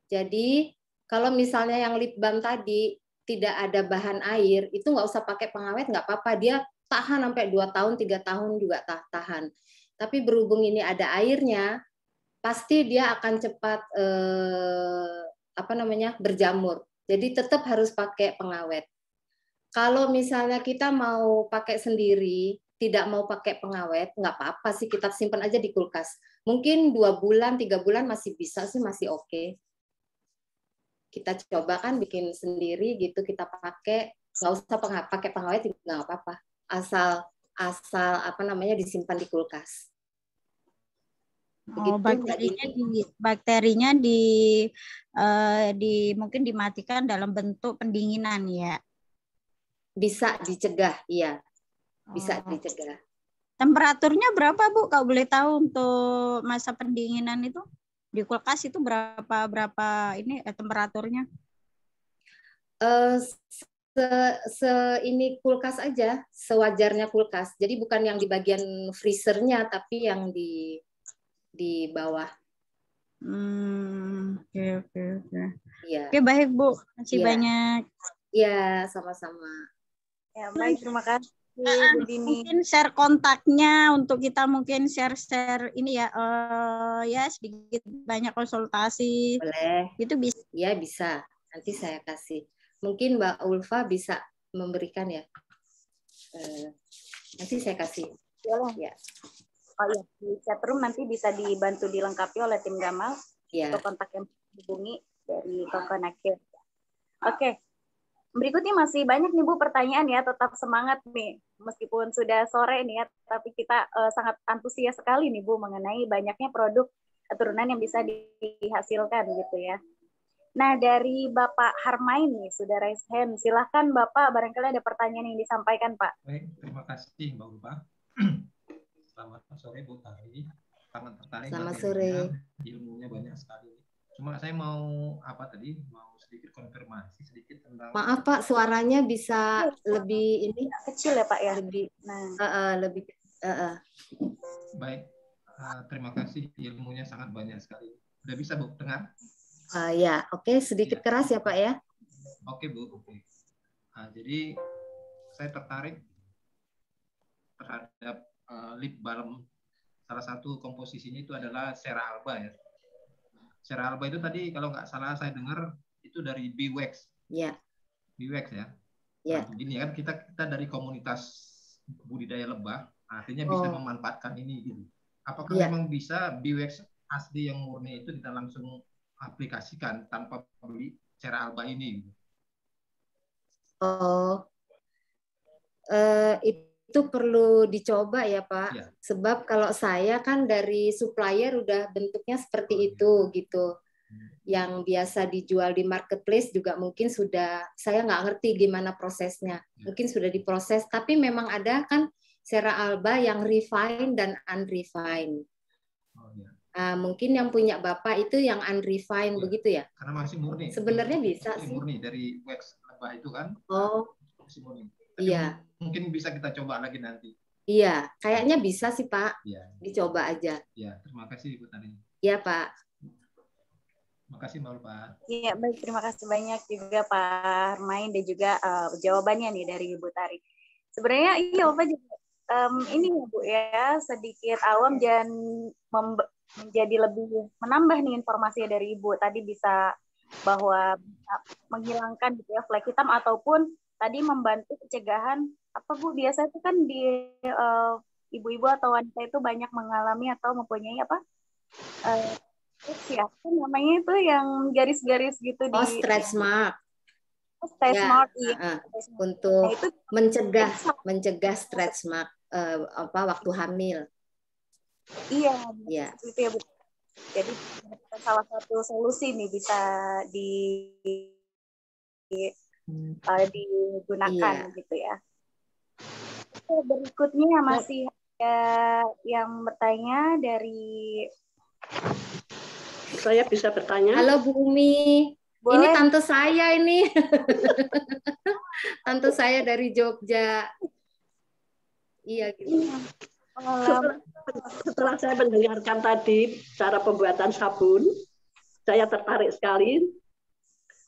Speaker 2: Jadi kalau misalnya yang lip balm tadi tidak ada bahan air, itu nggak usah pakai pengawet, nggak apa-apa. Dia tahan sampai 2 tahun, 3 tahun juga tahan. Tapi berhubung ini ada airnya, pasti dia akan cepat berjamur. Jadi tetap harus pakai pengawet. Kalau misalnya kita mau pakai sendiri, tidak mau pakai pengawet, nggak apa-apa sih, kita simpan aja di kulkas. Mungkin 2 bulan, 3 bulan masih bisa sih, masih oke. Kita coba kan bikin sendiri gitu, kita pakai, nggak usah pakai pengawet juga nggak apa-apa. Asal disimpan di kulkas.
Speaker 5: Begitu, bakterinya mungkin dimatikan dalam bentuk pendinginan ya.
Speaker 2: Bisa dicegah, iya. Bisa dicegah.
Speaker 5: Temperaturnya berapa Bu? Kalau boleh tahu untuk masa pendinginan itu? Di kulkas itu berapa ini temperaturnya?
Speaker 2: Ini kulkas aja, sewajarnya kulkas. Jadi bukan yang di bagian freezernya, tapi yang di bawah.
Speaker 5: Oke.
Speaker 2: Ya.
Speaker 5: Oke, baik Bu. Masih banyak.
Speaker 2: Ya, sama-sama.
Speaker 1: Ya, baik, terima kasih Bu Dini.
Speaker 5: Mungkin share kontaknya untuk kita mungkin share ini ya, ya sedikit banyak konsultasi.
Speaker 2: Boleh.
Speaker 5: Itu bisa.
Speaker 2: Ya, bisa. Nanti saya kasih. Mungkin Mbak Ulfa bisa memberikan ya. Nanti saya kasih.
Speaker 1: Ya. Oh iya, di chatroom nanti bisa dibantu dilengkapi oleh tim Gamal. Untuk kontak yang dihubungi dari Toko Nakir. Oke. Berikutnya masih banyak nih Bu pertanyaan ya, tetap semangat nih. Meskipun sudah sore nih ya, tapi kita sangat antusias sekali nih Bu mengenai banyaknya produk turunan yang bisa dihasilkan gitu ya. Nah, dari Bapak Harmain nih sudah raise hand. Silahkan Bapak, barangkali ada pertanyaan yang disampaikan Pak.
Speaker 3: Baik, terima kasih Mbak Ulfa. Selamat sore Bu Tari. Sangat tertarik.
Speaker 2: Selamat sore.
Speaker 3: Ilmunya banyak sekali. Cuma saya mau mau sedikit konfirmasi sedikit tentang.
Speaker 2: Maaf Pak, suaranya bisa lebih ini
Speaker 1: kecil ya Pak ya.
Speaker 2: Lebih. Lebih.
Speaker 3: Baik, terima kasih, ilmunya sangat banyak sekali. Udah bisa Bu dengar?
Speaker 2: Ya, oke, sedikit keras ya Pak ya.
Speaker 3: Oke Bu, oke. Jadi saya tertarik terhadap lip balm. Salah satu komposisinya itu adalah Cera Alba ya. Cera Alba itu tadi kalau nggak salah saya dengar itu dari Beewax.
Speaker 2: Iya.
Speaker 3: Beewax ya.
Speaker 2: Iya.
Speaker 3: Nah, begini kan kita dari komunitas budidaya lebah, artinya bisa memanfaatkan ini gitu. Apakah memang bisa Beewax asli yang murni itu kita langsung aplikasikan tanpa beli Cera Alba ini?
Speaker 2: Itu perlu dicoba ya Pak.
Speaker 3: Ya.
Speaker 2: Sebab kalau saya kan dari supplier udah bentuknya seperti itu gitu. Yang biasa dijual di marketplace juga mungkin sudah, saya nggak ngerti gimana prosesnya. Mungkin sudah diproses, tapi memang ada kan Cera Alba yang refined dan unrefined. Mungkin yang punya Bapak itu yang unrefined begitu ya?
Speaker 3: Karena masih murni.
Speaker 2: Sebenarnya bisa sih.
Speaker 3: Murni dari wax lebah itu kan? Masih murni.
Speaker 2: Iya.
Speaker 3: Mungkin bisa kita coba lagi nanti.
Speaker 2: Iya, kayaknya bisa sih Pak.
Speaker 3: Iya.
Speaker 2: Dicoba aja.
Speaker 3: Iya, terima kasih Bu Tari.
Speaker 2: Iya Pak.
Speaker 3: Terima kasih Mbak Ulfa.
Speaker 1: Iya, baik, terima kasih banyak juga Pak Harmain dan juga jawabannya nih dari Ibu Tari. Sebenarnya iya Bapak juga ini ya Bu ya, sedikit awam dan menjadi lebih menambah nih informasi dari Ibu. Tadi bisa bahwa menghilangkan gitu ya flek hitam ataupun tadi membantu pencegahan apa Bu, biasa itu kan di ibu-ibu atau wanita itu banyak mengalami atau mempunyai apa ya namanya itu yang garis-garis gitu di
Speaker 2: stretch mark.
Speaker 1: Stretch mark iya.
Speaker 2: Untuk itu mencegah stretch mark waktu hamil.
Speaker 1: Iya. Itu ya Bu. Jadi salah satu solusi nih bisa digunakan gitu ya. Berikutnya masih yang bertanya dari...
Speaker 6: Saya bisa bertanya?
Speaker 2: Halo Bu Umi. Boleh. Ini tante saya ini. Tante saya dari Jogja. Iya gitu.
Speaker 6: Setelah saya mendengarkan tadi cara pembuatan sabun, saya tertarik sekali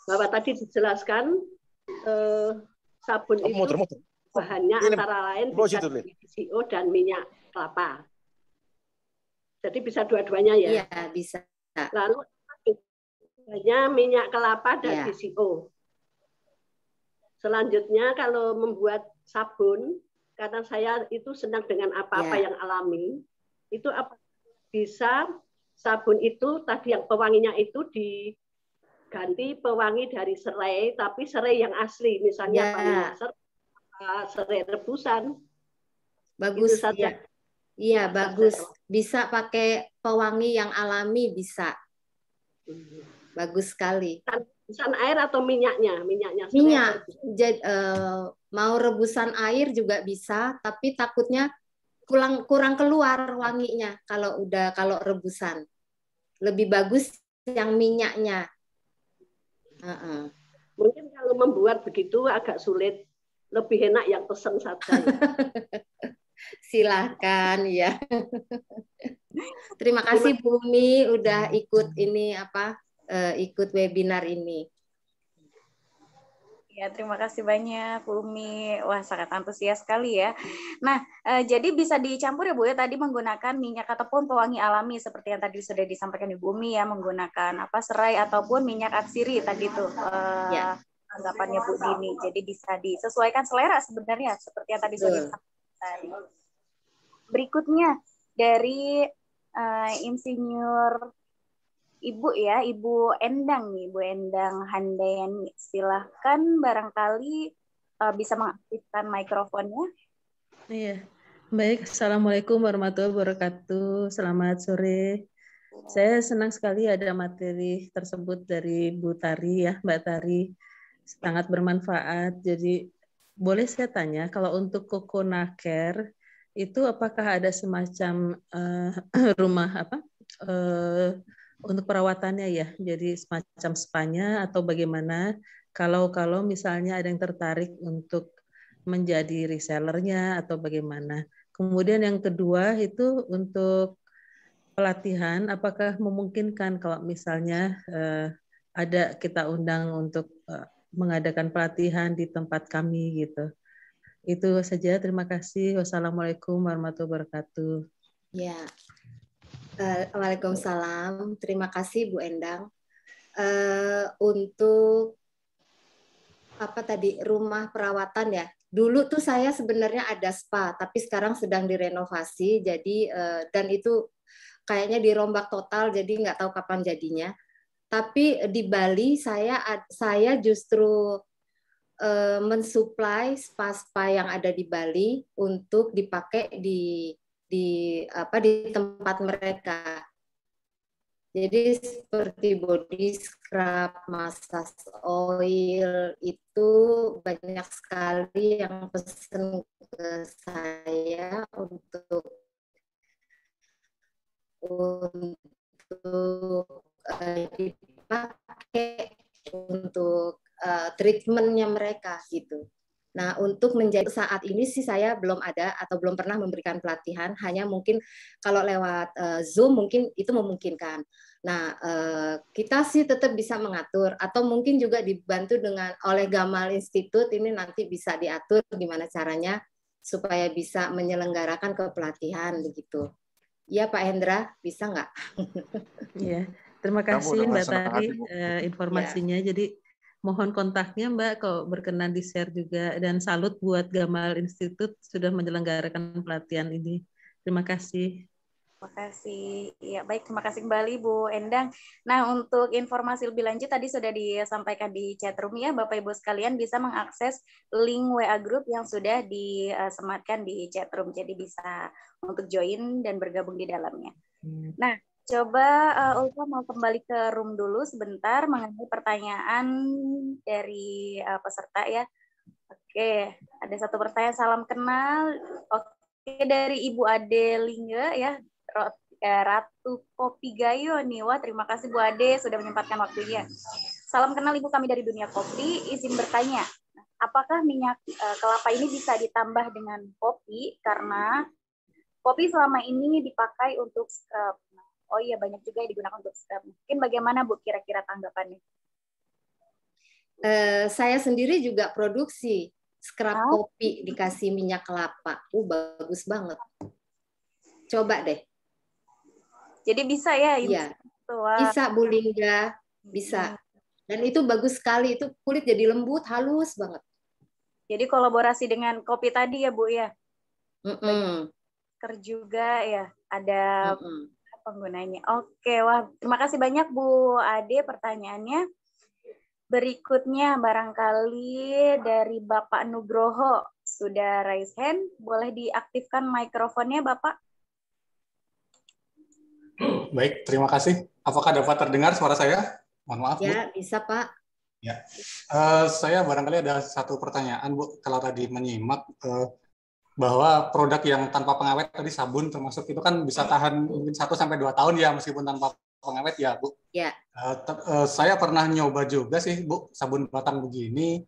Speaker 6: bahwa tadi dijelaskan sabun itu bahannya antara lain bisa VCO dan minyak kelapa. Jadi bisa dua-duanya ya?
Speaker 2: Iya, bisa.
Speaker 6: Lalu hanya minyak kelapa dan VCO. Selanjutnya kalau membuat sabun, karena saya itu senang dengan apa-apa yang alami, itu apa bisa sabun itu tadi yang pewanginya itu diganti pewangi dari serai, tapi serai yang asli, misalnya serai rebusan.
Speaker 2: Bagus ya. Iya, bagus. Bisa pakai pewangi yang alami, bisa. Bagus sekali.
Speaker 6: Rebusan air atau minyaknya? Minyak.
Speaker 2: Jadi, mau rebusan air juga bisa, tapi takutnya kurang keluar wanginya kalau rebusan. Lebih bagus yang minyaknya.
Speaker 6: Mungkin kalau membuat begitu agak sulit. Lebih enak yang pesen saja. Ya.
Speaker 2: Silahkan ya. Terima kasih Bu Umi udah ikut ikut webinar ini.
Speaker 1: Ya, terima kasih banyak Bu Umi. Wah, sangat antusias sekali ya. Nah, jadi bisa dicampur ya Bu ya, tadi menggunakan minyak ataupun pewangi alami seperti yang tadi sudah disampaikan Ibu Umi ya, menggunakan serai ataupun minyak atsiri tadi tuh. Anggapannya Bu Dini. Jadi bisa disesuaikan selera sebenarnya seperti yang tadi sudah disampaikan. Berikutnya dari Insinyur Ibu ya, Ibu Endang nih, Ibu Endang Handayani. Silahkan barangkali bisa mengaktifkan mikrofonnya.
Speaker 7: Iya, baik. Assalamualaikum warahmatullahi wabarakatuh. Selamat sore. Saya senang sekali ada materi tersebut dari Bu Tari ya, Mbak Tari. Sangat bermanfaat. Jadi boleh saya tanya, kalau untuk Kokonaker itu apakah ada semacam rumah untuk perawatannya ya? Jadi semacam spanya atau bagaimana? Kalau misalnya ada yang tertarik untuk menjadi resellernya atau bagaimana? Kemudian yang kedua itu untuk pelatihan, apakah memungkinkan kalau misalnya ada kita undang untuk mengadakan pelatihan di tempat kami gitu. Itu saja, terima kasih. Wassalamualaikum warahmatullahi wabarakatuh.
Speaker 2: Ya, Waalaikumsalam. Terima kasih Bu Endang. Untuk rumah perawatan ya. Dulu tuh saya sebenarnya ada spa, tapi sekarang sedang direnovasi. Jadi dan itu kayaknya dirombak total, jadi nggak tahu kapan jadinya. Tapi di Bali saya justru mensuplai spa yang ada di Bali untuk dipakai di tempat mereka. Jadi seperti body scrub, massage oil itu banyak sekali yang pesen ke saya untuk dipakai untuk treatmentnya mereka gitu. Nah, untuk menjadi saat ini sih saya belum ada atau belum pernah memberikan pelatihan, hanya mungkin kalau lewat Zoom mungkin itu memungkinkan. Nah, kita sih tetap bisa mengatur atau mungkin juga dibantu oleh Gamal Institute, ini nanti bisa diatur gimana caranya supaya bisa menyelenggarakan kepelatihan begitu. Iya Pak Hendra, bisa nggak?
Speaker 7: Iya, terima kasih Mbak Tari informasinya. Ya. Jadi mohon kontaknya Mbak kalau berkenan di-share juga, dan salut buat Gamal Institute sudah menyelenggarakan pelatihan ini. Terima kasih.
Speaker 1: Terima kasih. Ya, baik, terima kasih kembali Bu Endang. Nah, untuk informasi lebih lanjut tadi sudah disampaikan di chat room ya, Bapak Ibu sekalian bisa mengakses link WA group yang sudah disematkan di chat room. Jadi bisa untuk join dan bergabung di dalamnya. Nah, coba Ulfa mau kembali ke room dulu sebentar mengenai pertanyaan dari peserta ya. Oke, ada satu pertanyaan, salam kenal. Oke. dari Ibu Ade Lingga ya, Ratu Kopi Gayo nih. Wah, terima kasih Bu Ade sudah menyempatkan waktunya. Salam kenal Ibu kami dari dunia kopi. Izin bertanya, apakah minyak kelapa ini bisa ditambah dengan kopi? Karena kopi selama ini dipakai untuk scrub. Oh iya, banyak juga yang digunakan untuk scrub. Mungkin bagaimana Bu kira-kira tanggapannya?
Speaker 2: Saya sendiri juga produksi scrub kopi dikasih minyak kelapa. Bagus banget. Coba deh.
Speaker 1: Jadi bisa ya?
Speaker 2: Iya. Bisa Bu Lingga, bisa. Dan itu bagus sekali. Itu kulit jadi lembut, halus banget.
Speaker 1: Jadi kolaborasi dengan kopi tadi ya Bu ya? Juga ya, ada penggunanya. Oke, wah terima kasih banyak Bu Ade pertanyaannya. Berikutnya barangkali dari Bapak Nugroho sudah raise hand, boleh diaktifkan mikrofonnya Bapak?
Speaker 8: Baik, terima kasih. Apakah dapat terdengar suara saya? Mohon maaf
Speaker 2: ya,
Speaker 8: Bu.
Speaker 2: bisa Pak.
Speaker 8: Ya, saya barangkali ada satu pertanyaan Bu, kalau tadi menyimak bahwa produk yang tanpa pengawet tadi sabun termasuk itu kan bisa tahan mungkin 1-2 tahun ya meskipun tanpa pengawet ya Bu.
Speaker 2: Ya.
Speaker 8: Saya pernah nyoba juga sih Bu sabun batang begini.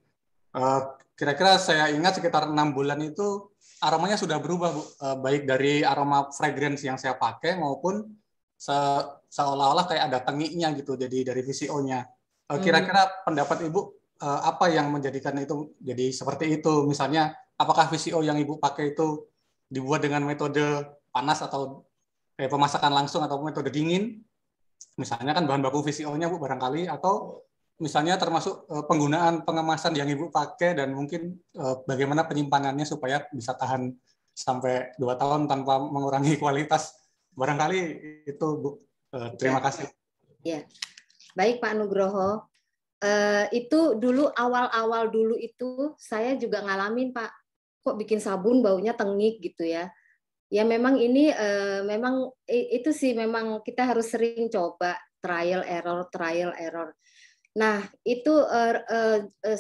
Speaker 8: Kira-kira saya ingat sekitar 6 bulan itu aromanya sudah berubah Bu, baik dari aroma fragrance yang saya pakai maupun seolah-olah kayak ada tengiknya gitu jadi dari VCO-nya. Kira-kira pendapat Ibu apa yang menjadikan itu jadi seperti itu? Misalnya apakah VCO yang Ibu pakai itu dibuat dengan metode panas atau pemasakan langsung atau metode dingin? Misalnya kan bahan baku VCO-nya Bu barangkali, atau misalnya termasuk penggunaan pengemasan yang Ibu pakai dan mungkin bagaimana penyimpanannya supaya bisa tahan sampai 2 tahun tanpa mengurangi kualitas. Barangkali itu Bu. Terima kasih.
Speaker 2: Ya. Baik Pak Nugroho. Itu dulu awal-awal dulu itu saya juga ngalamin Pak. Kok bikin sabun baunya tengik gitu ya. Ya memang ini memang itu sih memang kita harus sering coba trial error. Nah itu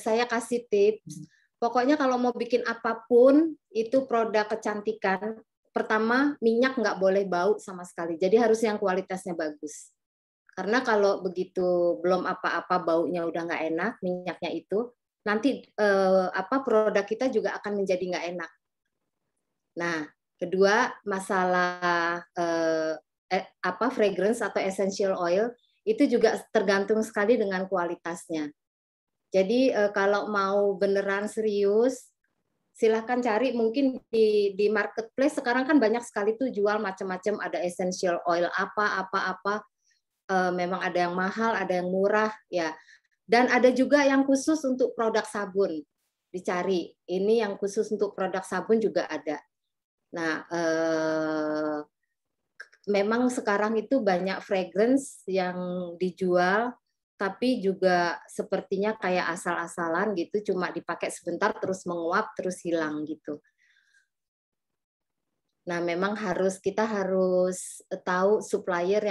Speaker 2: saya kasih tips. Pokoknya kalau mau bikin apapun itu produk kecantikan, pertama minyak nggak boleh bau sama sekali. Jadi harus yang kualitasnya bagus. Karena kalau begitu belum apa-apa baunya udah nggak enak minyaknya itu, nanti produk kita juga akan menjadi nggak enak. Nah. Kedua, masalah fragrance atau essential oil itu juga tergantung sekali dengan kualitasnya. Jadi kalau mau beneran serius, silahkan cari mungkin di marketplace sekarang kan banyak sekali tuh jual macam-macam, ada essential oil apa. Memang ada yang mahal, ada yang murah ya. Dan ada juga yang khusus untuk produk sabun. Dicari. Ini yang khusus untuk produk sabun juga ada. Nah, memang sekarang itu banyak fragrance yang dijual, tapi juga sepertinya kayak asal-asalan gitu, cuma dipakai sebentar terus menguap terus hilang gitu. Nah, memang kita harus tahu supplier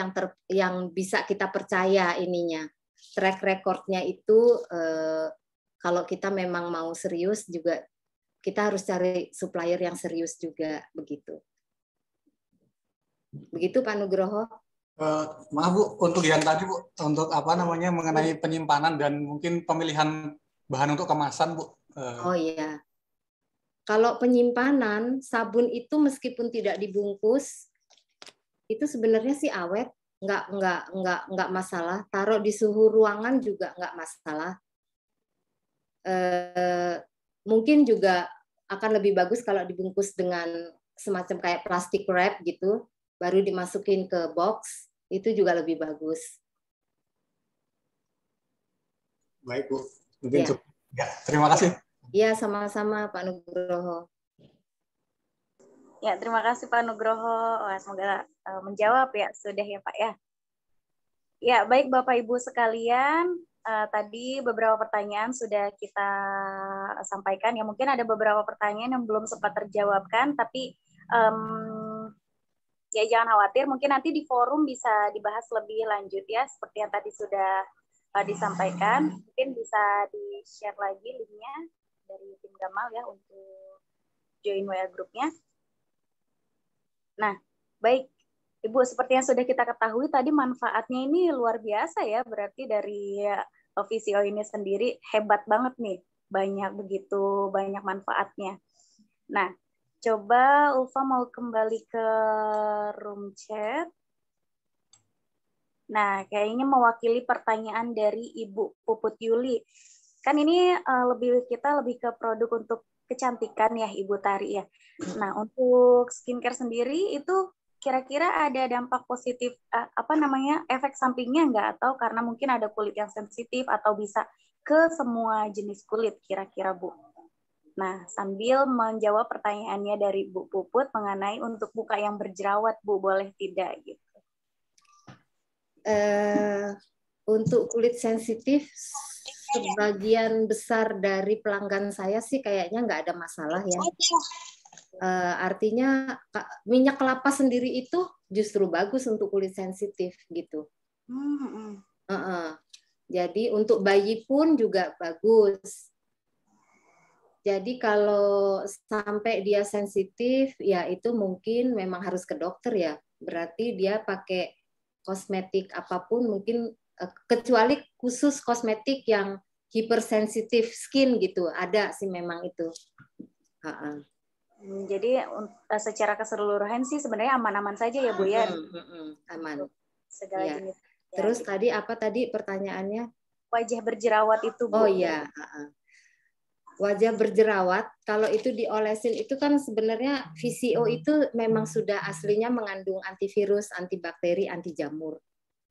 Speaker 2: yang bisa kita percaya ininya. Track record-nya itu kalau kita memang mau serius juga kita harus cari supplier yang serius juga begitu. Begitu Pak Nugroho.
Speaker 8: Maaf Bu, untuk yang tadi Bu, untuk mengenai penyimpanan dan mungkin pemilihan bahan untuk kemasan Bu.
Speaker 2: Oh iya. Kalau penyimpanan sabun itu meskipun tidak dibungkus itu sebenarnya sih awet, nggak masalah. Taruh di suhu ruangan juga nggak masalah. Mungkin juga akan lebih bagus kalau dibungkus dengan semacam kayak plastik wrap gitu, baru dimasukin ke box, itu juga lebih bagus.
Speaker 8: Baik Bu, mungkin ya. Ya, terima kasih.
Speaker 2: Iya, sama-sama Pak Nugroho.
Speaker 1: Ya, terima kasih Pak Nugroho. Semoga menjawab ya, sudah ya Pak ya. Ya, baik Bapak Ibu sekalian. Tadi beberapa pertanyaan sudah kita sampaikan. Ya mungkin ada beberapa pertanyaan yang belum sempat terjawabkan, tapi ya jangan khawatir. Mungkin nanti di forum bisa dibahas lebih lanjut ya, seperti yang tadi sudah disampaikan. Mungkin bisa di-share lagi linknya dari tim Gamal ya untuk join WA grupnya. Nah, baik Ibu, seperti yang sudah kita ketahui tadi manfaatnya ini luar biasa ya, berarti dari VCO ini sendiri hebat banget nih, begitu banyak manfaatnya. Nah, coba Ulfa mau kembali ke room chat. Nah, kayaknya mewakili pertanyaan dari Ibu Puput Yuli. Kan ini kita lebih ke produk untuk kecantikan ya, Ibu Tari ya. Nah, untuk skincare sendiri itu kira-kira ada dampak positif efek sampingnya nggak, atau karena mungkin ada kulit yang sensitif atau bisa ke semua jenis kulit kira-kira Bu? Nah, sambil menjawab pertanyaannya dari Bu Puput mengenai untuk muka yang berjerawat Bu, boleh tidak gitu?
Speaker 2: Untuk kulit sensitif, sebagian besar dari pelanggan saya sih kayaknya nggak ada masalah ya. Artinya minyak kelapa sendiri itu justru bagus untuk kulit sensitif gitu. Jadi untuk bayi pun juga bagus. Jadi kalau sampai dia sensitif, ya itu mungkin memang harus ke dokter ya. Berarti dia pakai kosmetik apapun mungkin, kecuali khusus kosmetik yang hypersensitive skin gitu, ada sih memang itu.
Speaker 1: Jadi secara keseluruhan sih sebenarnya aman-aman saja ya Bu ya.
Speaker 2: Aman.
Speaker 1: Segala
Speaker 2: ya.
Speaker 1: jenis.
Speaker 2: Terus tadi apa tadi pertanyaannya?
Speaker 1: Wajah berjerawat itu Bu.
Speaker 2: Oh iya. Wajah berjerawat, kalau itu diolesin itu kan sebenarnya VCO itu memang sudah aslinya mengandung antivirus, antibakteri, anti jamur.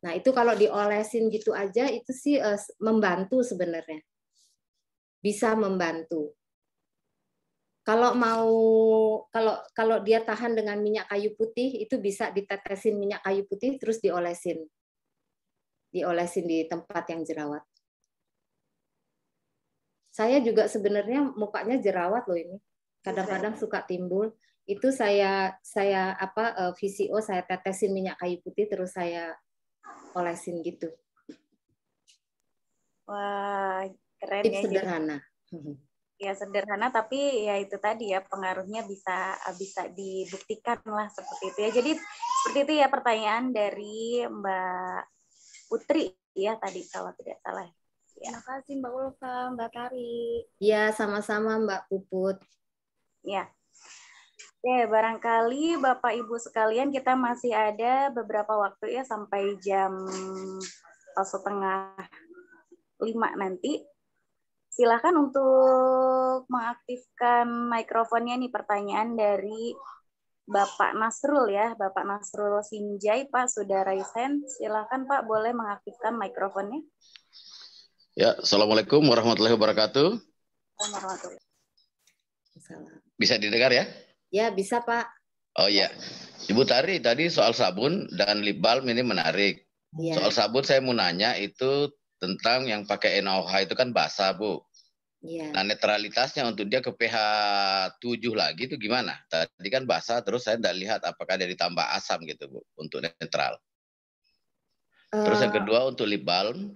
Speaker 2: Nah itu kalau diolesin gitu aja itu sih membantu sebenarnya, bisa membantu. Kalau dia tahan dengan minyak kayu putih itu bisa ditetesin minyak kayu putih terus diolesin di tempat yang jerawat. Saya juga sebenarnya mukanya jerawat loh ini. Kadang-kadang suka timbul. Itu saya VCO saya tetesin minyak kayu putih terus saya olesin gitu.
Speaker 1: Wah, keren
Speaker 2: Tips
Speaker 1: ya.
Speaker 2: sederhana.
Speaker 1: Ya sederhana tapi ya itu tadi ya pengaruhnya bisa dibuktikan lah seperti itu ya. Jadi seperti itu ya pertanyaan dari Mbak Putri ya tadi kalau tidak salah.
Speaker 9: Terima kasih Mbak Ulfa, Mbak Tari.
Speaker 2: Ya, sama-sama Mbak Puput.
Speaker 1: Ya. Oke, barangkali Bapak Ibu sekalian kita masih ada beberapa waktu ya sampai jam 4:30 nanti. Silakan untuk mengaktifkan mikrofonnya nih, pertanyaan dari Bapak Nasrul ya, Bapak Nasrul Sinjai, Pak sudah raise hand. Silakan Pak, boleh mengaktifkan mikrofonnya.
Speaker 10: Ya, Assalamualaikum warahmatullahi wabarakatuh. Bisa didengar ya?
Speaker 2: Ya, bisa Pak.
Speaker 10: Oh iya. Ibu Tari, tadi soal sabun dan lip balm ini menarik. Ya. Soal sabun saya mau nanya itu tentang yang pakai NaOH itu kan basah, Bu. Ya. Nah, netralitasnya untuk dia ke pH 7 lagi itu gimana? Tadi kan basah, terus saya tidak lihat apakah dia ditambah asam gitu, Bu, untuk netral. Terus yang kedua untuk lip balm.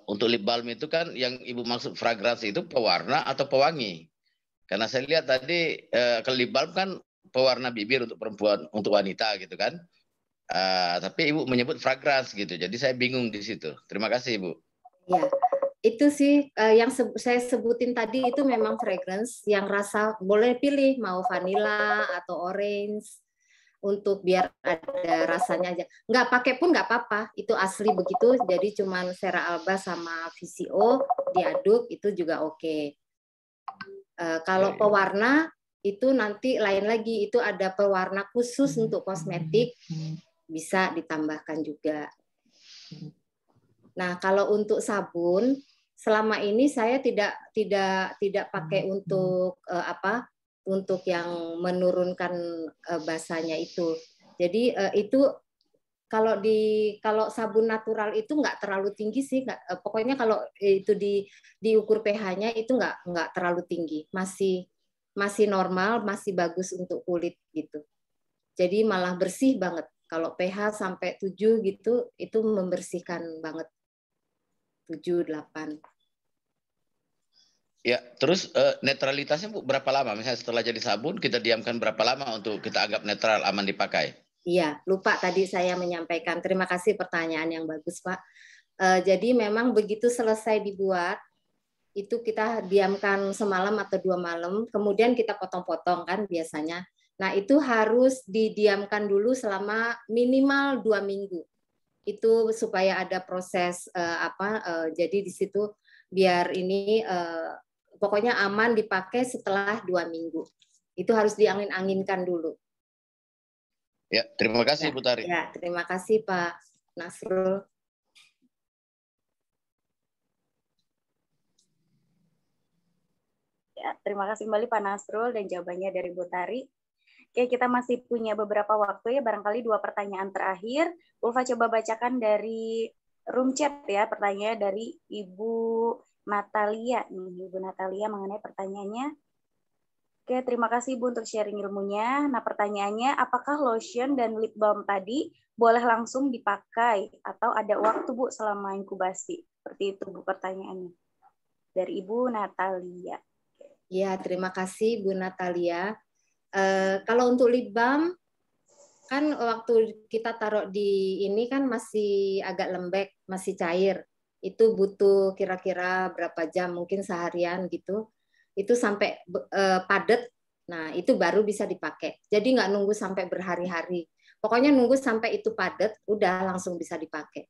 Speaker 10: Untuk lip balm itu kan yang Ibu maksud fragrance itu pewarna atau pewangi? Karena saya lihat tadi ke lip balm kan pewarna bibir untuk perempuan, untuk wanita gitu kan. Tapi Ibu menyebut fragrance gitu. Jadi saya bingung di situ. Terima kasih Ibu.
Speaker 2: Ya, itu sih yang saya sebutin tadi itu memang fragrance yang rasa boleh pilih mau vanilla atau orange. Untuk biar ada rasanya aja. Nggak pakai pun nggak apa-apa. Itu asli begitu. Jadi cuman Cera Alba sama VCO diaduk itu juga oke. Kalau pewarna itu nanti lain lagi. Itu ada pewarna khusus untuk kosmetik. Bisa ditambahkan juga. Nah kalau untuk sabun selama ini saya tidak pakai untuk untuk yang menurunkan basahnya itu. Jadi itu kalau sabun natural itu nggak terlalu tinggi sih, pokoknya kalau itu diukur pH-nya itu nggak terlalu tinggi, masih normal, masih bagus untuk kulit gitu. Jadi malah bersih banget. Kalau pH sampai 7 gitu itu membersihkan banget. 7, 8.
Speaker 10: Ya, terus netralitasnya Bu berapa lama? Misalnya setelah jadi sabun kita diamkan berapa lama untuk kita anggap netral, aman dipakai?
Speaker 2: Iya, lupa tadi saya menyampaikan. Terima kasih pertanyaan yang bagus, Pak. Jadi memang begitu selesai dibuat, itu kita diamkan semalam atau 2 malam, kemudian kita potong-potong kan biasanya. Nah, itu harus didiamkan dulu selama minimal 2 minggu. Itu supaya ada proses jadi di situ biar ini pokoknya aman dipakai setelah 2 minggu. Itu harus diangin-anginkan dulu.
Speaker 10: Ya, terima kasih Bu Tari.
Speaker 2: Ya, terima kasih Pak Nasrul.
Speaker 1: Ya, terima kasih kembali Pak Nasrul dan jawabannya dari Bu Tari. Oke, kita masih punya beberapa waktu ya, barangkali 2 pertanyaan terakhir. Ulfa coba bacakan dari room chat ya, pertanyaan dari Ibu Natalia. Ibu Natalia mengenai pertanyaannya. Oke, terima kasih Bu untuk sharing ilmunya. Nah, pertanyaannya, apakah lotion dan lip balm tadi boleh langsung dipakai atau ada waktu Bu selama inkubasi? Seperti itu Bu pertanyaannya. Dari Ibu Natalia.
Speaker 2: Ya, terima kasih Bu Natalia. Kalau untuk lip balm, kan waktu kita taruh di ini kan masih agak lembek, masih cair. Itu butuh kira-kira berapa jam, mungkin seharian gitu. Itu sampai padat, nah itu baru bisa dipakai. Jadi nggak nunggu sampai berhari-hari. Pokoknya nunggu sampai itu padat, udah langsung bisa dipakai.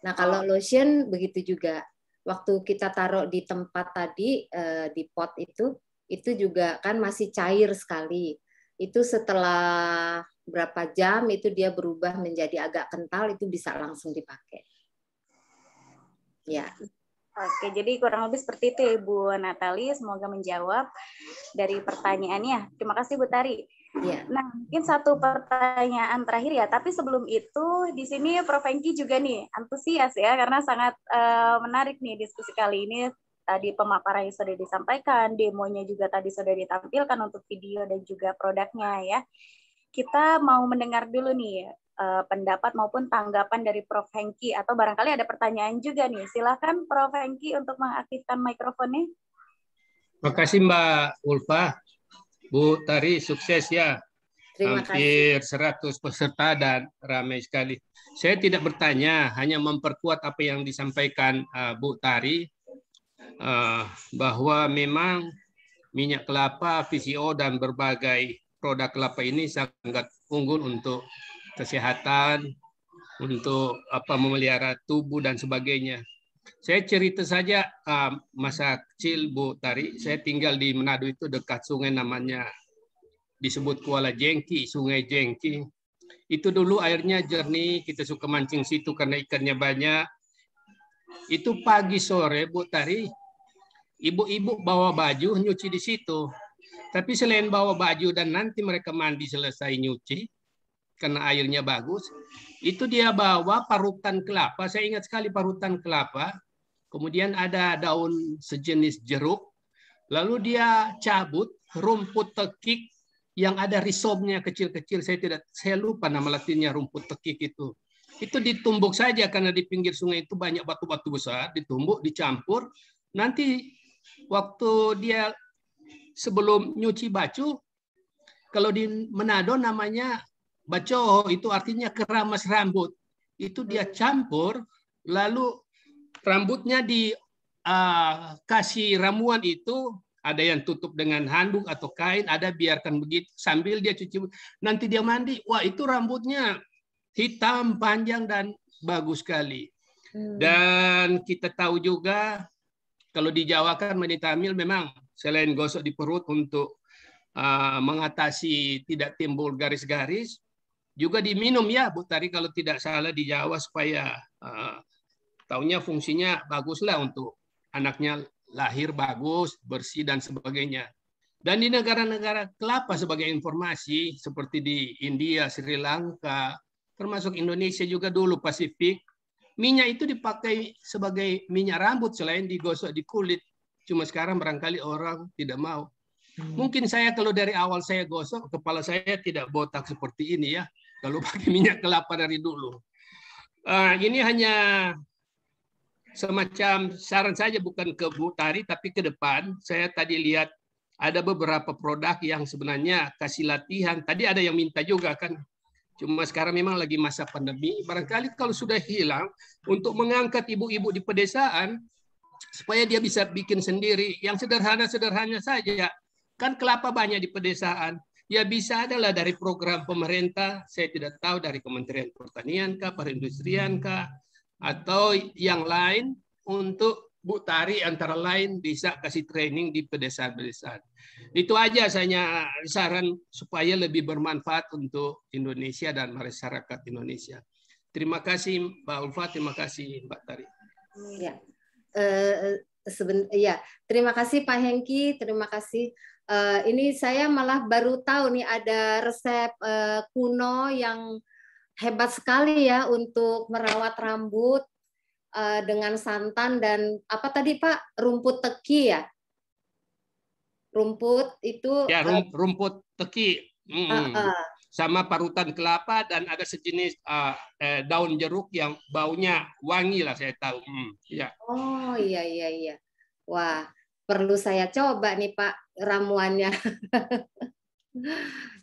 Speaker 2: Nah kalau lotion begitu juga. Waktu kita taruh di tempat tadi, di pot itu juga kan masih cair sekali. Itu setelah berapa jam itu dia berubah menjadi agak kental, itu bisa langsung dipakai. Ya.
Speaker 1: Oke, jadi kurang lebih seperti itu Ibu Natali. Semoga menjawab dari pertanyaannya. Terima kasih Bu Tari.
Speaker 2: Ya.
Speaker 1: Nah, mungkin satu pertanyaan terakhir ya. Tapi sebelum itu, di sini Prof. Hengki juga nih antusias ya, karena sangat menarik nih diskusi kali ini. Tadi pemaparan yang sudah disampaikan, demonya juga tadi sudah ditampilkan untuk video dan juga produknya ya. Kita mau mendengar dulu nih pendapat maupun tanggapan dari Prof. Hengki, atau barangkali ada pertanyaan juga nih. Silakan Prof. Hengki untuk mengaktifkan mikrofonnya.
Speaker 11: Terima kasih Mbak Ulfa. Bu Tari, sukses ya. Hampir 100 peserta dan ramai sekali. Saya tidak bertanya, hanya memperkuat apa yang disampaikan Bu Tari, bahwa memang minyak kelapa, VCO, dan berbagai produk kelapa ini sangat unggul untuk kesehatan, untuk memelihara tubuh dan sebagainya. Saya cerita saja masa kecil Bu Tari, saya tinggal di Manado itu dekat sungai namanya disebut Kuala Jengki, Sungai Jengki. Itu dulu airnya jernih, kita suka mancing situ karena ikannya banyak. Itu pagi sore Bu Tari, ibu-ibu bawa baju nyuci di situ. Tapi selain bawa baju dan nanti mereka mandi selesai nyuci, karena airnya bagus, itu dia bawa parutan kelapa. Saya ingat sekali parutan kelapa. Kemudian ada daun sejenis jeruk. Lalu dia cabut rumput tekik yang ada risomnya kecil-kecil. Saya lupa nama latinnya rumput tekik itu. Itu ditumbuk saja karena di pinggir sungai itu banyak batu-batu besar. Ditumbuk, dicampur. Nanti waktu dia sebelum nyuci baju, kalau di Manado namanya baco, itu artinya keramas rambut. Itu dia campur, lalu rambutnya dikasih ramuan itu, ada yang tutup dengan handuk atau kain, ada biarkan begitu, sambil dia cuci. Nanti dia mandi, wah itu rambutnya hitam, panjang, dan bagus sekali. Dan kita tahu juga, kalau di Jawa kan mandi tamil memang selain gosok di perut untuk mengatasi tidak timbul garis-garis, juga diminum ya Bu Tari kalau tidak salah di Jawa supaya taunya fungsinya baguslah untuk anaknya lahir bagus, bersih dan sebagainya. Dan di negara-negara kelapa sebagai informasi seperti di India, Sri Lanka, termasuk Indonesia juga dulu Pasifik, minyak itu dipakai sebagai minyak rambut selain digosok di kulit. Cuma sekarang barangkali orang tidak mau. Mungkin saya kalau dari awal saya gosok, kepala saya tidak botak seperti ini ya. Kalau pakai minyak kelapa dari dulu. Ini hanya semacam saran saja, bukan ke Bu Tari, tapi ke depan. Saya tadi lihat ada beberapa produk yang sebenarnya kasih latihan. Tadi ada yang minta juga kan. Cuma sekarang memang lagi masa pandemi. Barangkali kalau sudah hilang, untuk mengangkat ibu-ibu di pedesaan, supaya dia bisa bikin sendiri. Yang sederhana-sederhana saja. Kan kelapa banyak di pedesaan. Ya bisa adalah dari program pemerintah, saya tidak tahu dari Kementerian Pertanian kah, Perindustrian kah, atau yang lain, untuk Bu Tari antara lain bisa kasih training di pedesaan-pedesaan. Itu aja saya saran supaya lebih bermanfaat untuk Indonesia dan masyarakat Indonesia. Terima kasih Mbak Ulfa, terima kasih Mbak Tari.
Speaker 2: Ya, ya, terima kasih Pak Hengki, terima kasih. Ini saya malah baru tahu nih ada resep kuno yang hebat sekali ya untuk merawat rambut dengan santan dan apa tadi Pak, rumput teki ya? Rumput itu
Speaker 11: ya, rumput teki sama parutan kelapa dan ada sejenis daun jeruk yang baunya wangi lah, saya tahu. Ya.
Speaker 2: Oh iya. Wah, perlu saya coba nih Pak ramuannya.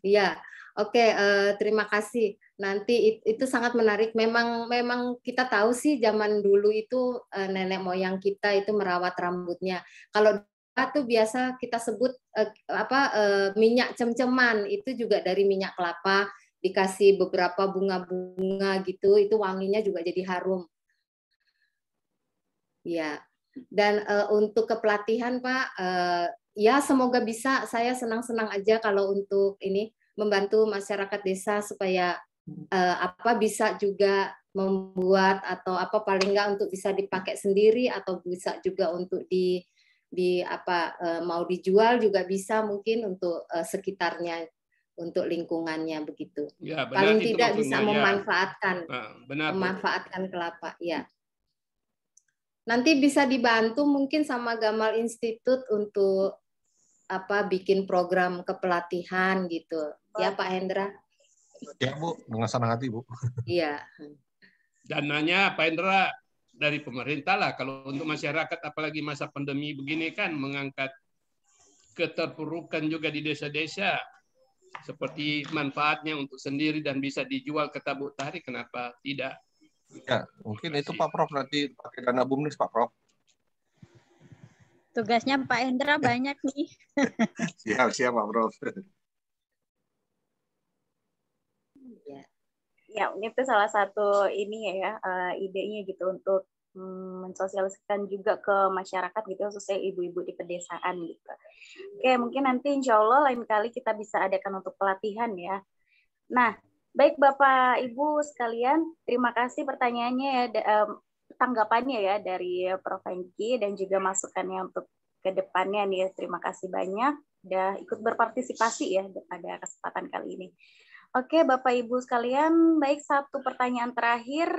Speaker 2: Iya, oke. Terima kasih. Nanti itu sangat menarik. Memang kita tahu sih zaman dulu itu nenek moyang kita itu merawat rambutnya. Kalau itu biasa kita sebut minyak cem-ceman, itu juga dari minyak kelapa, dikasih beberapa bunga-bunga gitu, itu wanginya juga jadi harum. Ya. Dan untuk kepelatihan Pak, ya semoga bisa. Saya senang-senang aja kalau untuk ini membantu masyarakat desa supaya bisa juga membuat atau paling nggak untuk bisa dipakai sendiri atau bisa juga untuk mau dijual juga bisa, mungkin untuk sekitarnya, untuk lingkungannya begitu.
Speaker 11: Ya, benar,
Speaker 2: paling tidak bisa memanfaatkan
Speaker 11: memanfaatkan
Speaker 2: kelapa ya. Nanti bisa dibantu mungkin sama Gamal Institute untuk bikin program kepelatihan gitu ya Pak Hendra.
Speaker 12: Ya Bu, dengan senang hati Bu.
Speaker 2: Iya.
Speaker 11: Dananya Pak Hendra dari pemerintah lah. Kalau untuk masyarakat, apalagi masa pandemi begini kan, mengangkat keterpurukan juga di desa-desa, seperti manfaatnya untuk sendiri dan bisa dijual ke Bu Tari, kenapa tidak?
Speaker 12: Ya, mungkin itu Pak Prof, nanti pakai dana BUMDes Pak Prof.
Speaker 5: Tugasnya Pak Hendra banyak nih.
Speaker 12: Siap Pak Prof.
Speaker 1: Ya, itu salah satu ini ya, idenya gitu untuk mensosialisasikan juga ke masyarakat gitu, khususnya ibu-ibu di pedesaan gitu. Oke, mungkin nanti insya Allah lain kali kita bisa adakan untuk pelatihan ya. Nah, baik Bapak Ibu sekalian, terima kasih pertanyaannya ya, tanggapannya ya dari Prof. Hengki dan juga masukannya untuk ke depannya nih. Terima kasih banyak sudah ikut berpartisipasi ya pada kesempatan kali ini. Oke, Bapak Ibu sekalian, baik, satu pertanyaan terakhir.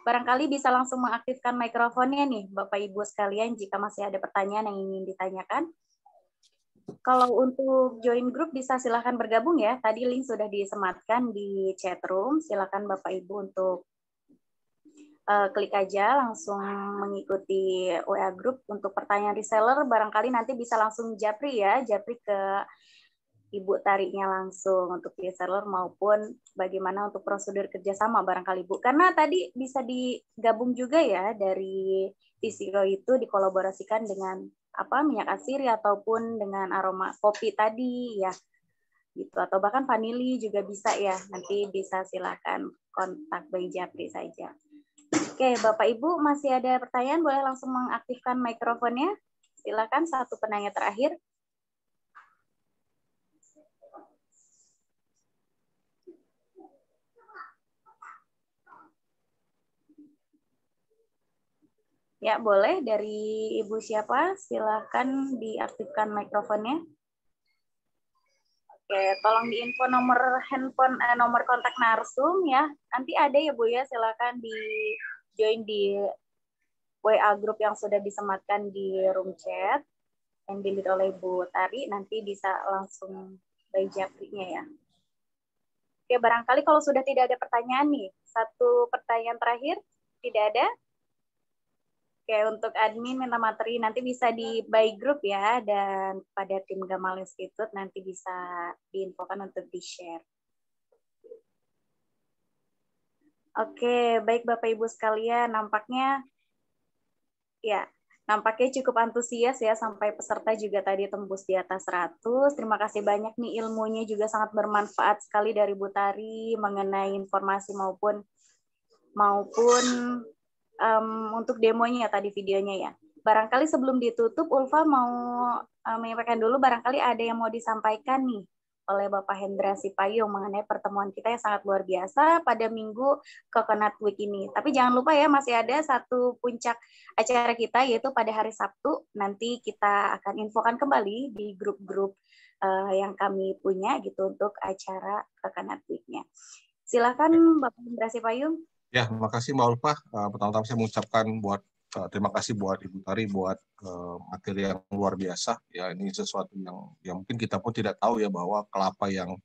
Speaker 1: Barangkali bisa langsung mengaktifkan mikrofonnya nih, Bapak Ibu sekalian, jika masih ada pertanyaan yang ingin ditanyakan. Kalau untuk join grup bisa silahkan bergabung ya. Tadi link sudah disematkan di chat room. Silakan Bapak Ibu untuk klik aja langsung mengikuti WA group. Untuk pertanyaan reseller, barangkali nanti bisa langsung japri ya, japri ke Ibu Tarinya langsung untuk reseller maupun bagaimana untuk prosedur kerjasama barangkali Bu. Karena tadi bisa digabung juga ya dari TCO itu dikolaborasikan dengan minyak asiri ataupun dengan aroma kopi tadi ya gitu, atau bahkan vanili juga bisa ya. Nanti bisa silakan kontak Bay Japri saja. Oke, Bapak Ibu masih ada pertanyaan, boleh langsung mengaktifkan mikrofonnya. Silakan, satu penanya terakhir. Ya, boleh. Dari Ibu siapa? Silakan diaktifkan mikrofonnya. Oke, tolong diinfo nomor handphone, nomor kontak narsum ya. Nanti ada ya Bu ya, silakan di join di WA group yang sudah disematkan di room chat yang dilihat oleh Bu Tari. Nanti bisa langsung by Japri-nya ya. Oke, barangkali kalau sudah tidak ada pertanyaan nih, satu pertanyaan terakhir, tidak ada? Oke, untuk admin minta materi nanti bisa di by group ya, dan pada tim Gamal Institute nanti bisa diinfokan untuk di-share. Oke, baik Bapak Ibu sekalian, nampaknya cukup antusias ya, sampai peserta juga tadi tembus di atas 100. Terima kasih banyak nih, ilmunya juga sangat bermanfaat sekali dari Bu Tari mengenai informasi maupun untuk demonya ya, tadi videonya ya. Barangkali sebelum ditutup, Ulfa mau menyampaikan dulu, barangkali ada yang mau disampaikan nih oleh Bapak Hendra Sipayung mengenai pertemuan kita yang sangat luar biasa pada Minggu Coconut Week ini. Tapi jangan lupa ya, masih ada satu puncak acara kita, yaitu pada hari Sabtu. Nanti kita akan infokan kembali di grup-grup yang kami punya gitu untuk acara Coconut Week-nya. Silakan Bapak Hendra Sipayung.
Speaker 12: Ya, terima kasih Mbak Ulfa. Pertama-tama saya mengucapkan terima kasih buat Ibu Tari buat materi yang luar biasa. Ya, ini sesuatu yang mungkin kita pun tidak tahu ya, bahwa kelapa yang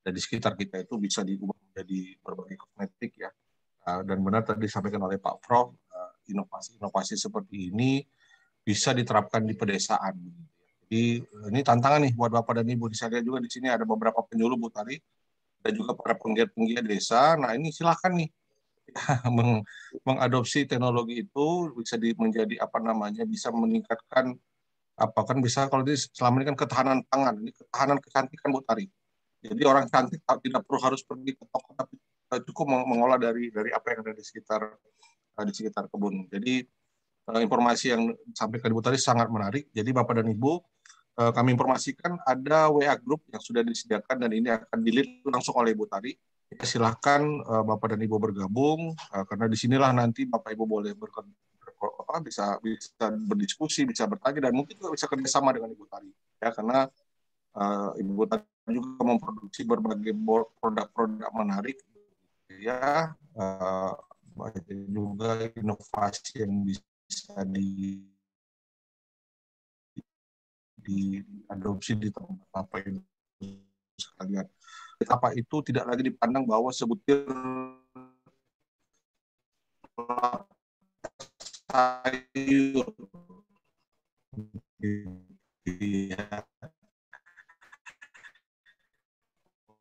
Speaker 12: ada di sekitar kita itu bisa diubah menjadi berbagai kosmetik ya. Dan benar tadi disampaikan oleh Pak Prof, inovasi-inovasi seperti ini bisa diterapkan di pedesaan. Jadi ini tantangan nih buat Bapak dan Ibu. Saya lihat juga di sini ada beberapa penyuluh Bu Tari dan juga para penggiat-penggiat desa. Nah, ini silakan nih mengadopsi teknologi itu bisa menjadi bisa meningkatkan bisa kalau selama ini kan ketahanan pangan, ini ketahanan kecantikan Bu Tari. Jadi orang cantik tidak perlu harus pergi ke toko, tapi cukup mengolah dari apa yang ada di sekitar kebun. Jadi informasi yang disampaikan Bu Tari sangat menarik. Jadi Bapak dan Ibu, kami informasikan ada WA group yang sudah disediakan dan ini akan di-lead langsung oleh Bu Tari. Silahkan Bapak dan Ibu bergabung, karena disinilah nanti Bapak Ibu boleh bisa berdiskusi, bisa bertanya, dan mungkin juga bisa kerjasama dengan Ibu Tari. Ya, karena Ibu Tari juga memproduksi berbagai produk-produk menarik, ya, juga inovasi yang bisa diadopsi di tempat Bapak Ibu sekalian. Apa itu tidak lagi dipandang bahwa sebutir sayur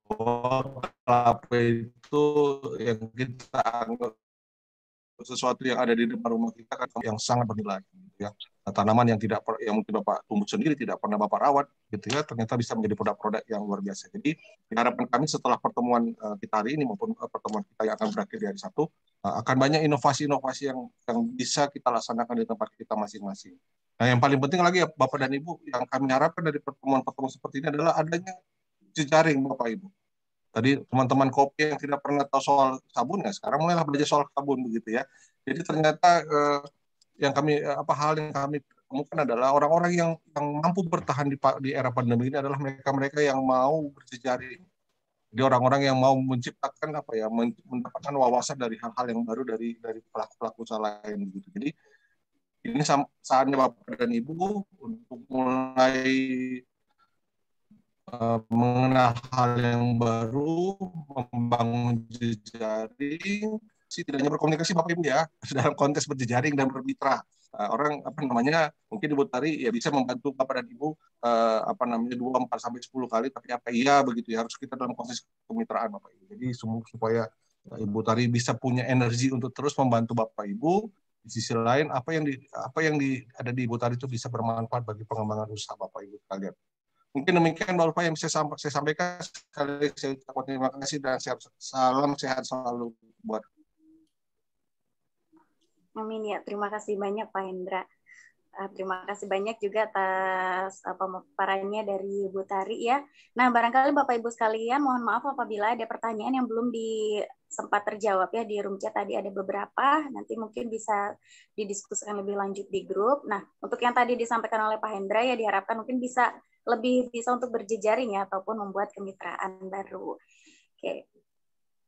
Speaker 12: kelapa itu yang kita anggap sesuatu yang ada di depan rumah kita kan yang sangat bernilai, ya. Tanaman yang mungkin Bapak tumbuh sendiri, tidak pernah Bapak rawat, gitu ya, ternyata bisa menjadi produk-produk yang luar biasa. Jadi harapan kami setelah pertemuan kita hari ini maupun pertemuan kita yang akan berakhir di hari Sabtu, akan banyak inovasi-inovasi yang bisa kita laksanakan di tempat kita masing-masing. Nah, yang paling penting lagi ya Bapak dan Ibu, yang kami harapkan dari pertemuan-pertemuan seperti ini adalah adanya jejaring Bapak Ibu. Tadi teman-teman kopi yang tidak pernah tahu soal sabun, ya sekarang mulailah belajar soal sabun begitu ya. Jadi ternyata hal yang kami temukan adalah orang-orang yang mampu bertahan di era pandemi ini adalah mereka-mereka yang mau berjejaring. Jadi orang-orang yang mau menciptakan mendapatkan wawasan dari hal-hal yang baru dari pelaku-pelaku usaha lain begitu. Jadi ini saatnya Bapak dan Ibu untuk mulai mengenal hal yang baru, membangun jejaring, tidak hanya berkomunikasi Bapak Ibu ya, dalam konteks berjejaring dan bermitra. Orang mungkin Ibu Tari ya bisa membantu Bapak dan Ibu 2, 4 sampai 10 kali, tapi begitu ya, harus kita dalam konteks kemitraan Bapak Ibu. Jadi supaya Ibu Tari bisa punya energi untuk terus membantu Bapak Ibu. Di sisi lain apa yang ada di Ibu Tari itu bisa bermanfaat bagi pengembangan usaha Bapak Ibu sekalian. Mungkin demikian Mbak Ulfa yang bisa saya sampaikan. Sekali saya ucapkan terima kasih dan salam sehat selalu buat.
Speaker 1: Amin ya, terima kasih banyak Pak Hendra. Terima kasih banyak juga atas pemaparannya dari Bu Tari ya. Nah, barangkali Bapak Ibu sekalian, mohon maaf apabila ada pertanyaan yang belum sempat terjawab ya di room chat, tadi ada beberapa, nanti mungkin bisa didiskusikan lebih lanjut di grup. Nah, untuk yang tadi disampaikan oleh Pak Hendra ya diharapkan mungkin bisa untuk berjejaring ya, ataupun membuat kemitraan baru.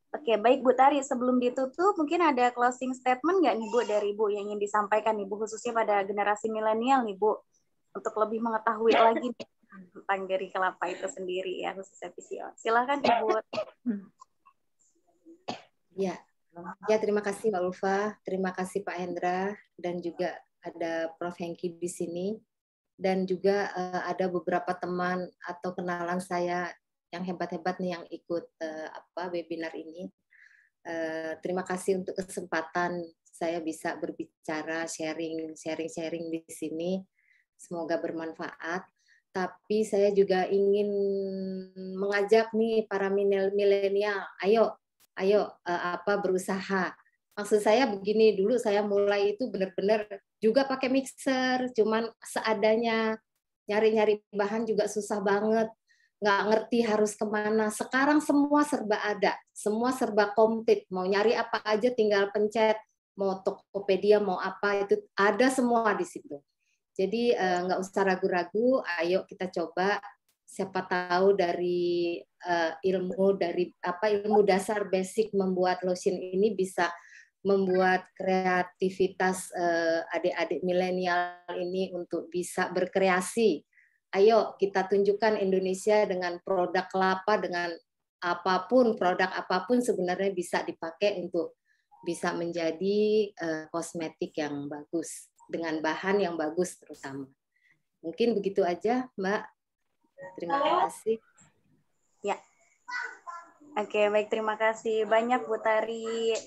Speaker 1: Oke, baik Bu Tari, sebelum ditutup mungkin ada closing statement nggak nih Bu dari Bu yang ingin disampaikan nih Bu, khususnya pada generasi milenial nih Bu, untuk lebih mengetahui lagi tentang dari kelapa itu sendiri ya, khususnya PCO. Silakan Ibu.
Speaker 2: Ya, terima kasih Mbak Ulfa, terima kasih Pak Hendra, dan juga ada Prof. Hengki di sini, dan juga ada beberapa teman atau kenalan saya yang hebat-hebat nih yang ikut webinar ini. Terima kasih untuk kesempatan saya bisa berbicara, sharing di sini. Semoga bermanfaat. Tapi saya juga ingin mengajak nih para milenial, ayo berusaha. Maksud saya begini, dulu saya mulai itu benar-benar juga pakai mixer, cuman seadanya, nyari-nyari bahan juga susah banget, nggak ngerti harus kemana. Sekarang semua serba ada, semua serba komplit, mau nyari apa aja tinggal pencet, mau Tokopedia, mau apa, itu ada semua di situ. Jadi nggak usah ragu-ragu, ayo kita coba. Siapa tahu dari ilmu dasar basic membuat lotion ini bisa membuat kreativitas adik-adik milenial ini untuk bisa berkreasi. Ayo kita tunjukkan Indonesia dengan produk kelapa, dengan produk apapun sebenarnya bisa dipakai untuk bisa menjadi kosmetik yang bagus dengan bahan yang bagus terutama. Mungkin begitu aja, Mbak. Terima kasih.
Speaker 1: Ya. Oke, baik, terima kasih banyak Bu Tari.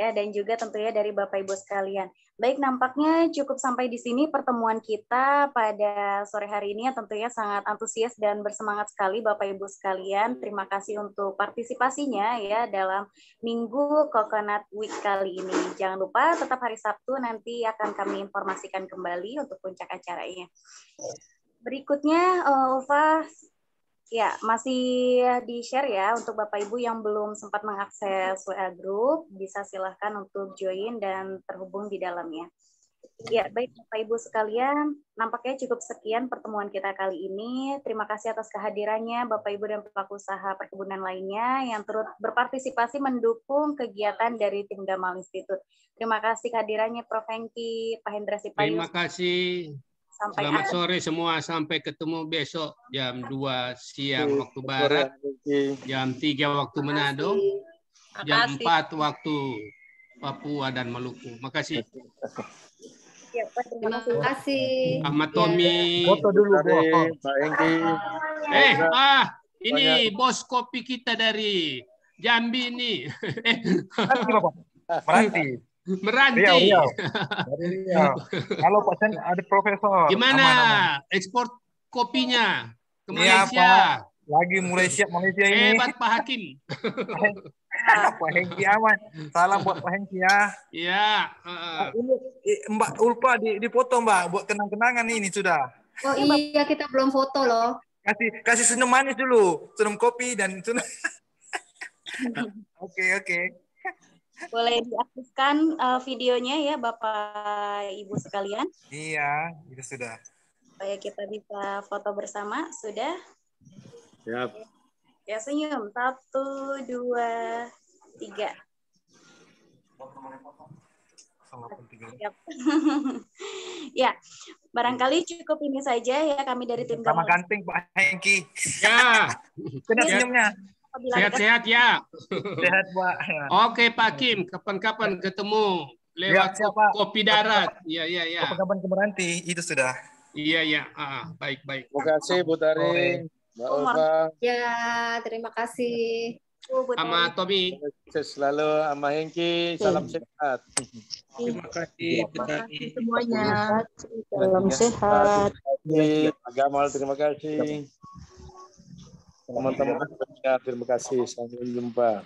Speaker 1: Ya, dan juga tentunya dari Bapak Ibu sekalian. Baik, nampaknya cukup sampai di sini pertemuan kita pada sore hari ini, yang tentunya sangat antusias dan bersemangat sekali Bapak Ibu sekalian. Terima kasih untuk partisipasinya ya dalam Minggu Coconut Week kali ini. Jangan lupa tetap hari Sabtu nanti akan kami informasikan kembali untuk puncak acaranya. Berikutnya, Ulfa, ya, masih di-share ya untuk Bapak Ibu yang belum sempat mengakses WA Group, bisa silahkan untuk join dan terhubung di dalamnya. Ya, baik Bapak Ibu sekalian, nampaknya cukup sekian pertemuan kita kali ini. Terima kasih atas kehadirannya Bapak Ibu dan pelaku usaha perkebunan lainnya yang turut berpartisipasi mendukung kegiatan dari tim Gamal Institute. Terima kasih kehadirannya Prof. Hengki, Pak Hendra Sipayus.
Speaker 11: Terima kasih. Selamat sore semua, sampai ketemu besok jam 2 siang waktu Barat, jam 3 waktu Manado, jam 4 waktu Papua dan Maluku. Makasih.
Speaker 2: Terima kasih.
Speaker 11: Ahmad Tommy.
Speaker 12: Foto dulu, Pak Hengki.
Speaker 11: Ini bos kopi kita dari Jambi ini. Meranti.
Speaker 12: Riau. Kalau Pak Sen ada profesor.
Speaker 11: Gimana ekspor kopinya ke Malaysia?
Speaker 12: Ya, Pak. Lagi mulai siap Malaysia ini.
Speaker 11: Hebat Pak Hakim.
Speaker 12: Pak Hengki aman. Salam buat Pak Hengki ya.
Speaker 11: Iya.
Speaker 12: Ini Mbak Ulfa dipoto Mbak buat kenang-kenangan ini sudah.
Speaker 2: Oh iya, kita belum foto loh.
Speaker 12: Kasih senyum manis dulu, senyum kopi dan senyum. Oke.
Speaker 1: Boleh diaktifkan videonya ya Bapak Ibu sekalian.
Speaker 12: Iya, itu sudah.
Speaker 1: Supaya kita bisa foto bersama, sudah?
Speaker 12: Siap.
Speaker 1: Ya, senyum. 1, 2, 3. Siap. Ya, barangkali cukup ini saja ya kami dari tim
Speaker 12: Sama ganteng Pak Hengki.
Speaker 11: Ya.
Speaker 12: Kena senyumnya.
Speaker 11: Sehat-sehat ya.
Speaker 12: Sehat Pak.
Speaker 11: Oke Pak Kim, kapan-kapan ketemu lewat kopi darat. Iya.
Speaker 12: Kapan-kapan ke Meranti, itu sudah.
Speaker 11: Iya. Baik.
Speaker 13: Terima kasih Bu Tari, Mbak Ulfa.
Speaker 2: Ya, terima kasih.
Speaker 11: Sama Tommy.
Speaker 13: Selalu sama Hengki, salam sehat.
Speaker 11: Terima kasih Bu Tari.
Speaker 5: Semuanya. Salam sehat.
Speaker 13: Pak Gamal, terima kasih. Teman-teman, terima kasih. Sampai jumpa.